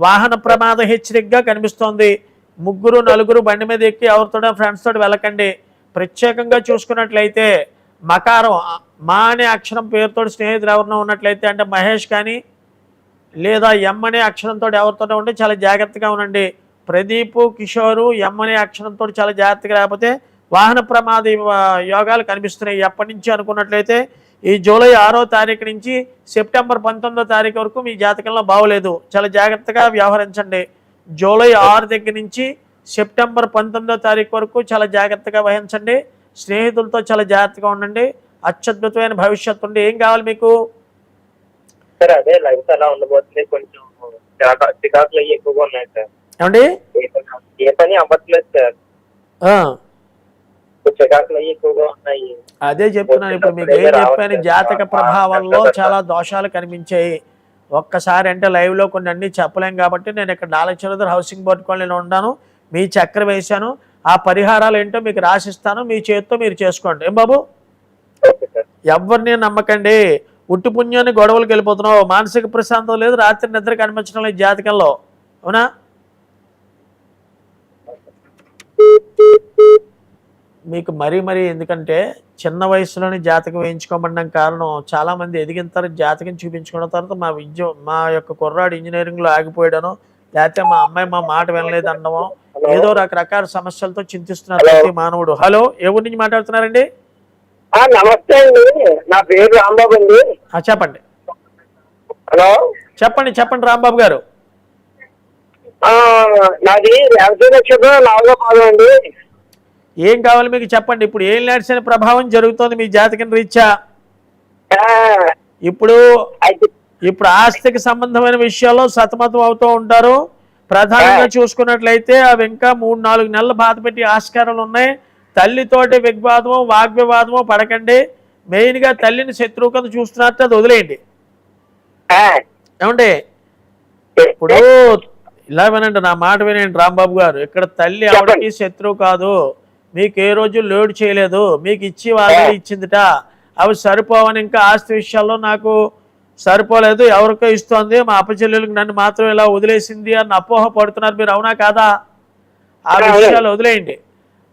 B: వాహన ప్రమాద హెచ్చరికగా కనిపిస్తోంది. 3 4 బండి మీద ఎక్కి ఎవరితో ఫ్రెండ్స్ తోటి వెళ్ళకండి. ప్రత్యేకంగా చూసుకున్నట్లయితే మకారం మా అనే అక్షరం పేరుతో స్నేహితులు ఎవరినో ఉన్నట్లయితే, అంటే మహేష్ కానీ లేదా ఎం అనే అక్షరంతో ఎవరితో ఉంటే చాలా జాగ్రత్తగా ఉండండి. ప్రదీప్, కిషోరు ఎం అనే అక్షరంతో చాలా జాగ్రత్తగా, లేకపోతే వాహన ప్రమాద యోగాలు కనిపిస్తున్నాయి. ఎప్పటి నుంచి అనుకున్నట్లయితే ఈ జూలై 6వ తారీఖు నుంచి సెప్టెంబర్ 19వ తారీఖు వరకు మీ జాతకంలో బాగోలేదు. చాలా జాగ్రత్తగా వ్యవహరించండి. జూలై 6 దగ్గర నుంచి సెప్టెంబర్ 19వ తారీఖు వరకు చాలా జాగ్రత్తగా వహించండి. స్నేహితులతో చాలా జాగ్రత్తగా ఉండండి. అత్యద్భుతమైన భవిష్యత్తు ఉంది. ఏం కావాలి మీకు?
C: సార్ అదే లైఫ్ ఎలా ఉండబోతుంది, కొంచెం చికాకులు అయ్యి ఎక్కువగా ఉన్నాయి సార్.
B: ఏమండి?
C: ఏ పని అవ్వట్లేదు సార్. చికాకులు అయ్యి ఎక్కువగా ఉన్నాయి.
B: అదే చెప్తున్నాను. ఇప్పుడు మీకు ఏం చెప్పాను, జాతక ప్రభావంలో చాలా దోషాలు కనిపించాయి. ఒక్కసారి అంటే లైవ్లో కొన్ని అన్ని చెప్పలేం కాబట్టి నేను ఇక్కడ నాలచరదర్ హౌసింగ్ బోర్డు కాలనీలో ఉన్నాను. మీ చక్కెర వేశాను. ఆ పరిహారాలు ఏంటో మీకు రాసిస్తాను. మీ చేతితో మీరు చేసుకోండి. ఏం బాబు? ఎవరిని నమ్మకండి. ఉట్టి పుణ్యాన్ని గొడవలకు వెళ్ళిపోతున్నావు. మానసిక ప్రశాంతం లేదు, రాత్రి నిద్ర కనిపించడం లేదు జాతకంలో. అవునా? మీకు మరీ ఎందుకంటే చిన్న వయసులోనే జాతకం వేయించుకోమడం కారణం, చాలామంది ఎదిగిన తర్వాత జాతకం చూపించుకున్న తర్వాత మా యొక్క కుర్రాడు ఇంజనీరింగ్లో ఆగిపోయాడనో, లేకపోతే మా అమ్మాయి మా మాట వినలేదు అనడమో, ఏదో రకరకాల సమస్యలతో చింతిస్తున్నారు ప్రతి మానవుడు. హలో, ఎవరి నుంచి మాట్లాడుతున్నారండి?
C: నమస్తే అండి, నా పేరు రాంబాబు అండి.
B: చెప్పండి.
C: హలో,
B: చెప్పండి రాంబాబు గారు.
C: నాది రేవతి నక్షత్రం 4వ పాదం అండి.
B: ఏం కావాలి మీకు చెప్పండి. ఇప్పుడు ఏం నడిచిన ప్రభావం జరుగుతోంది మీ జాతకం రీత్యా? ఇప్పుడు ఆస్తికి సంబంధమైన విషయాల్లో సతమతం అవుతూ ఉంటారు. ప్రధానంగా చూసుకున్నట్లయితే అవి ఇంకా 3-4 నెలలు బాధ పెట్టి ఆస్కారాలు ఉన్నాయి. తల్లితోటి వాగ్వివాదమో పడకండి. మెయిన్గా తల్లిని శత్రువు కింద చూస్తున్నట్టు అది వదిలేయండి. ఏమండి? ఇప్పుడు ఇలా వినండి, నా మాట వినండి రాంబాబు గారు. ఇక్కడ తల్లి ఎవరికి శత్రువు కాదు. మీకు ఏ రోజు లోడ్ చేయలేదు. మీకు ఇచ్చి వాళ్ళని ఇచ్చిందిట. అవి సరిపోవని, ఇంకా ఆస్తి విషయాల్లో నాకు సరిపోలేదు, ఎవరికో ఇస్తోంది, మా అప్పచెల్లెలకు నన్ను మాత్రం ఇలా వదిలేసింది అని అపోహ పడుతున్నారు మీరు. అవునా కాదా? ఆ విషయాలు వదిలేయండి.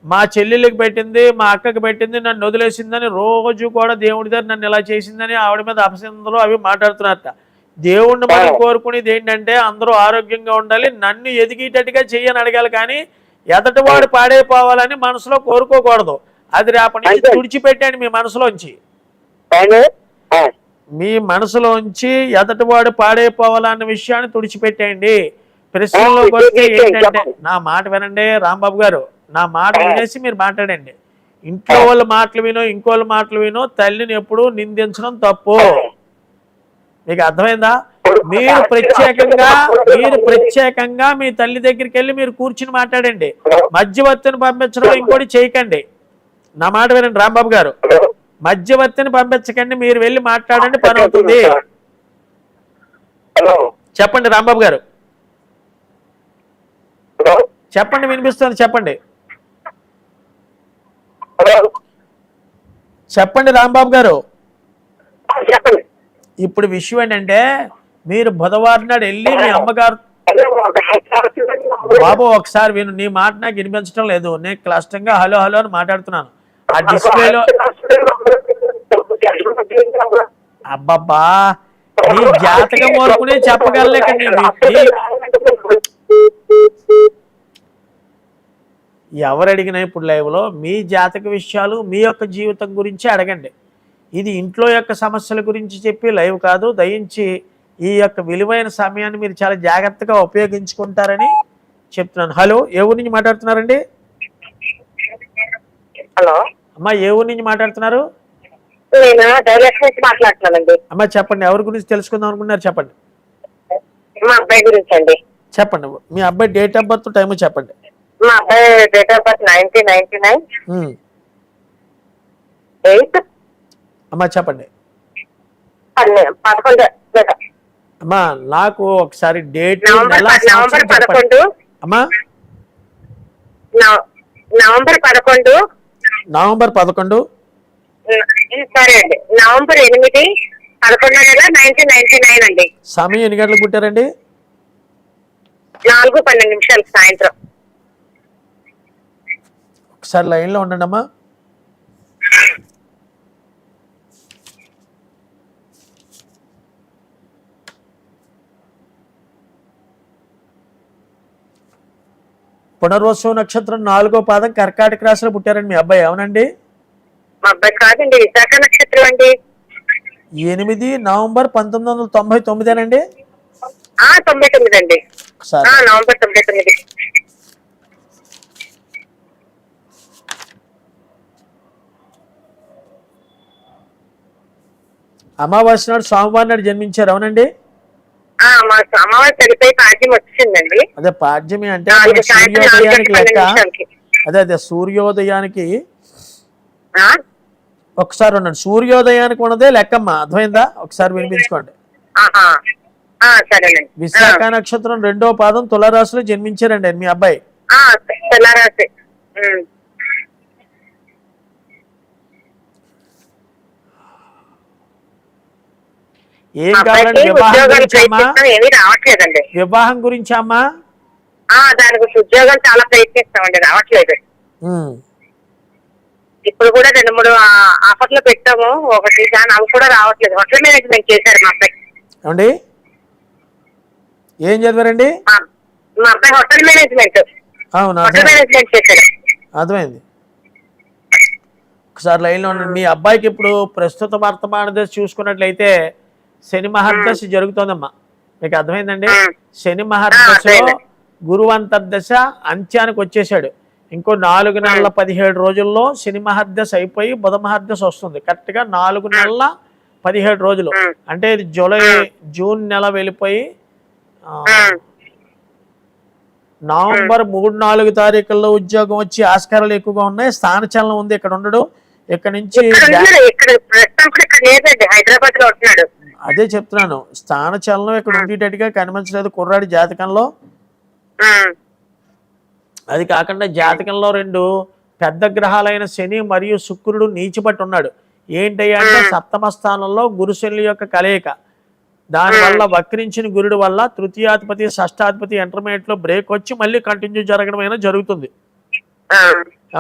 B: మా చెల్లెళ్ళకి పెట్టింది, మా అక్కకి పెట్టింది, నన్ను వదిలేసిందని రోజు కూడా దేవుడి దగ్గర నన్ను ఇలా చేసిందని ఆవిడ మీద అపశందలు అవి మాట్లాడుతున్నారట. దేవుణ్ణి మనం కోరుకునేది ఏంటంటే అందరూ ఆరోగ్యంగా ఉండాలి, నన్ను ఎదిగేటట్టుగా చెయ్యని అడగాలి, కానీ ఎదటివాడు పాడైపోవాలని మనసులో కోరుకోకూడదు. అది రేపటి నుంచి తుడిచిపెట్టండి మీ మనసులోంచి. మీ మనసులోంచి ఎదటివాడు పాడైపోవాలన్న విషయాన్ని తుడిచిపెట్టేయండి. ప్రశ్నలోకి వస్తే ఏంటంటే, నా మాట వినండి రాంబాబు గారు, నా మాట వినేసి మీరు మాట్లాడండి. ఇంట్లో వాళ్ళ మాటలు వినో ఇంకోళ్ళ మాటలు వినో తల్లిని ఎప్పుడు నిందించడం తప్పు. మీకు అర్థమైందా? మీరు ప్రత్యేకంగా మీ తల్లి దగ్గరికి వెళ్ళి మీరు కూర్చుని మాట్లాడండి. మధ్యవర్తిని పంపించడం ఇంకోటి చేయకండి. నా మాట వినండి రాంబాబు గారు, మధ్యవర్తిని పంపించకండి, మీరు వెళ్ళి మాట్లాడండి, పని అవుతుంది. చెప్పండి రాంబాబు గారు, చెప్పండి, వినిపిస్తుంది, చెప్పండి చెప్పండి రాంబాబు గారు. ఇప్పుడు విషయం ఏంటంటే మీరు బుధవారం నాడు వెళ్ళి మీ అమ్మగారు బాబు ఒకసారి విను, నీ మాట నాకు వినిపించడం లేదు. నేను క్లష్టంగా హలో హలో అని మాట్లాడుతున్నాను. ఆ డిస్ప్లేలో అబ్బబ్బా నీ జాతకం వరకునే చెప్పగలలేకండి. ఎవరు అడిగినా ఇప్పుడు లైవ్లో మీ జాతక విషయాలు మీ యొక్క జీవితం గురించి అడగండి. ఇది ఇంట్లో యొక్క సమస్యల గురించి చెప్పి లైవ్ కాదు. దయించి ఈ యొక్క విలువైన సమయాన్ని మీరు చాలా జాగ్రత్తగా ఉపయోగించుకుంటారని చెప్తున్నాను. హలో, ఏ ఊరి నుంచి మాట్లాడుతున్నారండి?
C: హలో
B: అమ్మా, ఏ ఊరి నుంచి మాట్లాడుతున్నారు?
C: నేను డైలక్స్ నుంచి మాట్లాడుతున్నానండి.
B: అమ్మా చెప్పండి, ఎవరి గురించి తెలుసుకుందాం అనుకున్నారు? చెప్పండి.
C: మా అబ్బాయి గురించి అండి.
B: చెప్పండి, మీ అబ్బాయి డేట్ ఆఫ్ బర్త్ టైం చెప్పండి.
C: మా అబ్బాయి డేట్ ఆఫ్ బర్త్ 1999 8
B: అమ్మా చెప్పండి.
C: 11
B: అమ్మా నాకు ఒకసారి డేట్
C: నవంబర్ 11
B: అమ్మా.
C: నవంబర్ 11 సరే అండి. నవంబర్ 8 11 నెల 1999 అండి.
B: సమయం ఎన్ని గంటలకు పుట్టారండి?
C: 4:12 సాయంత్రం.
B: ఒకసారి లైన్లో ఉండండి అమ్మా. పునర్వసు నక్షత్రం 4వ పాదం కర్కాటక రాశిలో పుట్టారండి మీ అబ్బాయి, అవునండి?
C: మా అబ్బాయి కాదండి, విశాఖ నక్షత్రం అండి.
B: 8 నవంబర్ 1999
C: 99 అండి. నవంబర్ 99.
B: అమావాస్య నాడు సోమవారం నాడు జన్మించారు, అవునండి?
C: మా అమావాస్య చనిపోయి పాడ్యం వచ్చిందండి.
B: అదే పాడ్యమి అంటే సూర్యోదయానికి లెక్క. అదే సూర్యోదయానికి ఒకసారి ఉండండి. సూర్యోదయానికి ఉన్నదే లెక్కమ్మా, అర్థమైందా? ఒకసారి వినిపించుకోండి. విశాఖ నక్షత్రం 2వ పాదం తులారాశిలో జన్మించారండి మీ అబ్బాయి.
C: తులారాశి.
B: ఏం కావాలండి? వివాహం గురించి అమ్మా? వివాహం గురించి అమ్మా?
C: దాని గురించి ఉద్యోగం చాలా ప్రయత్నిస్తామండి, రావట్లేదు. ఇప్పుడు కూడా 2-3 ఆఫర్లు పెట్టాము, ఒకటి కానీ అవి కూడా రావట్లేదు. హోటల్ మేనేజ్మెంట్ చేశారు మా అబ్బాయి.
B: ఏమండి, ఏం చదివారండి?
C: మా అబ్బాయి హోటల్ మేనేజ్మెంట్.
B: అవును,
C: హోటల్ మేనేజ్మెంట్ చేశారు.
B: అర్థమైంది. ఒకసారి లైన్లో ఉండండి. మీ అబ్బాయికి ఇప్పుడు ప్రస్తుత వర్తమాన దశ చూసుకున్నట్లయితే శని మహర్దశ జరుగుతోందమ్మా, మీకు అర్థమైందండి? శని మహర్దశలో గురువు అంతర్దశ అంత్యానికి వచ్చేసాడు. ఇంకో 4 నెలల 17 రోజుల్లో శని మహర్దశ అయిపోయి బుధ మహర్దశ వస్తుంది. కరెక్ట్గా 4 నెలల 17 రోజులు అంటే ఇది జూన్ నెల వెళ్ళిపోయి నవంబర్ 3-4 తారీఖుల్లో ఉద్యోగం వచ్చి ఆస్కారాలు ఎక్కువగా ఉన్నాయి. స్థానచలనం ఉంది, ఇక్కడ ఉండడు. ఇక్కడ నుంచి
C: హైదరాబాద్ లో ఉంటున్నాడు.
B: అదే చెప్తున్నాను, స్థానచలనం ఇక్కడ ఉండేటట్టుగా కనిపించలేదు కుర్రాడి జాతకంలో. అది కాకుండా జాతకంలో 2 పెద్ద గ్రహాలైన శని మరియు శుక్రుడు నీచిపట్టి ఉన్నాడు. ఏంటయ్యా అంటే సప్తమ స్థానంలో గురు శని యొక్క కలయిక. దానివల్ల వక్రించిన గురుడు వల్ల తృతీయాధిపతి షష్టాధిపతి ఇంటర్మీడియట్ లో బ్రేక్ వచ్చి మళ్ళీ కంటిన్యూ జరగడం జరుగుతుంది.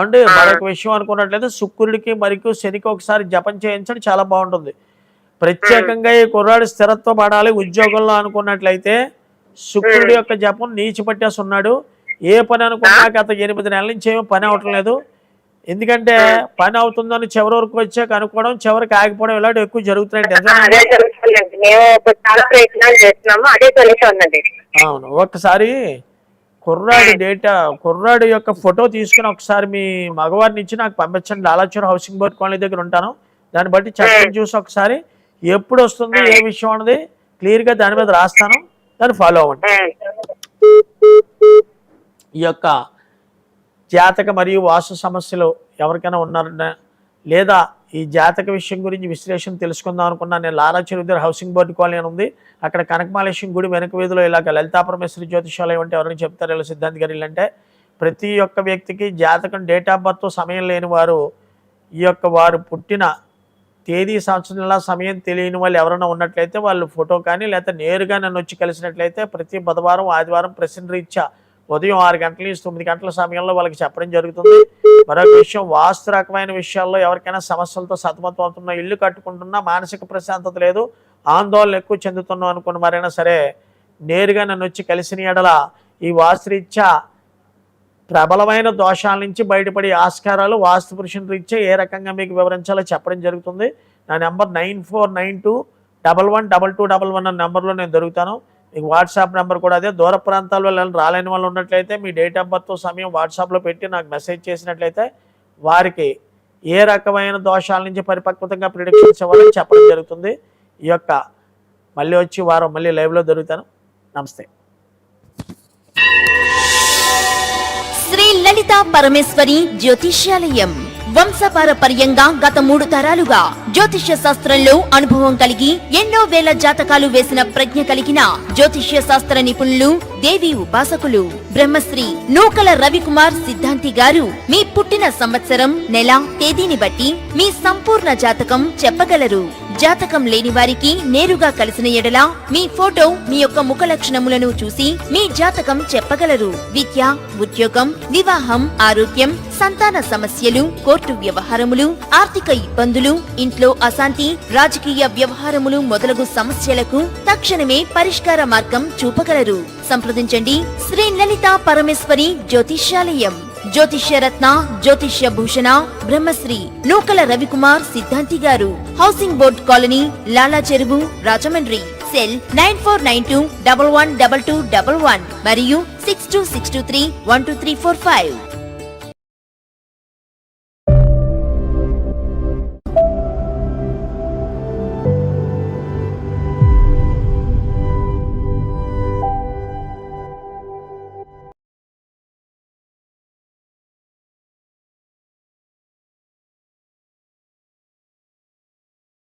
B: అంటే మరొక విషయం అనుకున్నట్లయితే శుక్రుడికి మరియు శనికి ఒకసారి జపం చేయించడం చాలా బాగుంటుంది. ప్రత్యేకంగా ఈ కుర్రాడు స్థిరత్వం పడాలి ఉద్యోగంలో అనుకున్నట్లయితే శుక్రుడి యొక్క జపం నీచిపట్టేసి ఉన్నాడు. ఏ పని అనుకున్నా గత 8 నెలల నుంచి ఏమో పని అవటం లేదు. ఎందుకంటే పని అవుతుందని చివరి వరకు వచ్చాక అనుకోవడం, చివరికి ఆగిపోవడం ఇలాంటి ఎక్కువ జరుగుతున్నాయి. అవును, ఒక్కసారి కుర్రాడు యొక్క ఫోటో తీసుకుని ఒకసారి మీ మగవారిని ఇచ్చి నాకు పంపించండి. లాలాచూర్ హౌసింగ్ బోర్డ్ కాలనీ దగ్గర ఉంటాను. దాన్ని బట్టి చక్కని చూసి ఒకసారి ఎప్పుడు వస్తుంది ఏ విషయం అన్నది క్లియర్ గా దాని మీద రాస్తాను, దాన్ని ఫాలో అవ్వండి. ఈ యొక్క జాతక మరియు వాస్తు సమస్యలు ఎవరికైనా ఉన్నారన్నా లేదా ఈ జాతక విషయం గురించి విశ్లేషణ తెలుసుకుందాం అనుకున్నా, నేను లాలాచూర్ దగ్గర హౌసింగ్ బోర్డు కాలనీ అని ఉంది. అక్కడ కనకమాలేశ్వరం గుడి వెనక వీధిలో ఇలాగ లలితాపరమేశ్వరి జ్యోతిషాలయం అంటే ఎవరైనా చెప్తారు ఇలా సిద్ధాంత్ గారు అంటే ప్రతి ఒక్క వ్యక్తికి జాతకం డేట్ ఆఫ్ బర్త్ సమయం లేని వారు ఈ యొక్క వారు పుట్టిన తేదీ సంవత్సరం నెల సమయం తెలియని వాళ్ళు ఎవరైనా ఉన్నట్లయితే వాళ్ళు ఫోటో కానీ లేకపోతే నేరుగా నన్ను వచ్చి కలిసినట్లయితే ప్రతి బుధవారం ఆదివారం ప్రశ్న రీత్యా ఉదయం 6 గంటల నుంచి 9 గంటల సమయంలో వాళ్ళకి చెప్పడం జరుగుతుంది. మరొక విషయం, వాస్తు రకమైన విషయాల్లో ఎవరికైనా సమస్యలతో సతమతం అవుతున్నా, ఇల్లు కట్టుకుంటున్నా, మానసిక ప్రశాంతత లేదు, ఆందోళన ఎక్కువ చెందుతున్నాం అనుకున్న మరైనా సరే నేరుగా నన్ను వచ్చి కలిసిన ఎడల ఈ వాస్తురీత్యా ప్రబలమైన దోషాల నుంచి బయటపడే ఆస్కారాలు వాస్తు పురుషుని రీత్యా ఏ రకంగా మీకు వివరించాలో చెప్పడం జరుగుతుంది. నా నెంబర్ 9492112211 అన్న నెంబర్లో నేను దొరుకుతాను. మీకు వాట్సాప్ నెంబర్ కూడా అదే. దూర ప్రాంతాల వల్ల రాలేని వాళ్ళు ఉన్నట్లయితే మీ డేట్ ఆఫ్ బర్త్ సమయం వాట్సాప్లో పెట్టి నాకు మెసేజ్ చేసినట్లయితే వారికి ఏ రకమైన దోషాల నుంచి పరిపక్వతంగా ప్రిడిక్షన్స్ ఇవ్వాలని చెప్పడం జరుగుతుంది. ఈ యొక్క మళ్ళీ వచ్చి వారం మళ్ళీ లైవ్లో దొరుకుతాను. నమస్తే.
A: శ్రీ లలితా పరమేశ్వరి జ్యోతిష్యాలయం వంశపారపర్యంగా గత 3 తరాలుగా జ్యోతిష్య శాస్త్రంలో అనుభవం కలిగి ఎన్నో వేల జాతకాలు వేసిన ప్రజ్ఞ కలిగిన జ్యోతిష్య శాస్త్ర నిపుణులు, దేవి ఉపాసకులు బ్రహ్మశ్రీ నూకల రవికుమార్ సిద్ధాంతి గారు మీ పుట్టిన సంవత్సరం, నెల, తేదీని బట్టి మీ సంపూర్ణ జాతకం చెప్పగలరు. జాతకం లేని వారికి నేరుగా కలిసిన ఎడల మీ ఫోటో, మీ యొక్క ముఖ లక్షణములను చూసి మీ జాతకం చెప్పగలరు. విద్య, ఉద్యోగం, వివాహం, ఆరోగ్యం, సంతాన సమస్యలు, కోర్టు వ్యవహారములు, ఆర్థిక ఇబ్బందులు, ఇంట్లో అశాంతి, రాజకీయ వ్యవహారములు మొదలగు సమస్యలకు తక్షణమే పరిష్కార మార్గం చూపగలరు. సంప్రదించండి శ్రీ లలితా పరమేశ్వరి జ్యోతిష్యాలయం. జ్యోతిష్య రత్న, జ్యోతిష్య భూషణ బ్రహ్మశ్రీ నూకల రవికుమార్ సిద్ధాంతి గారు, హౌసింగ్ బోర్డ్ కాలనీ, లాలా చెరువు, రాజమండ్రి. సెల్ 9492112211 మరియు 6262312345.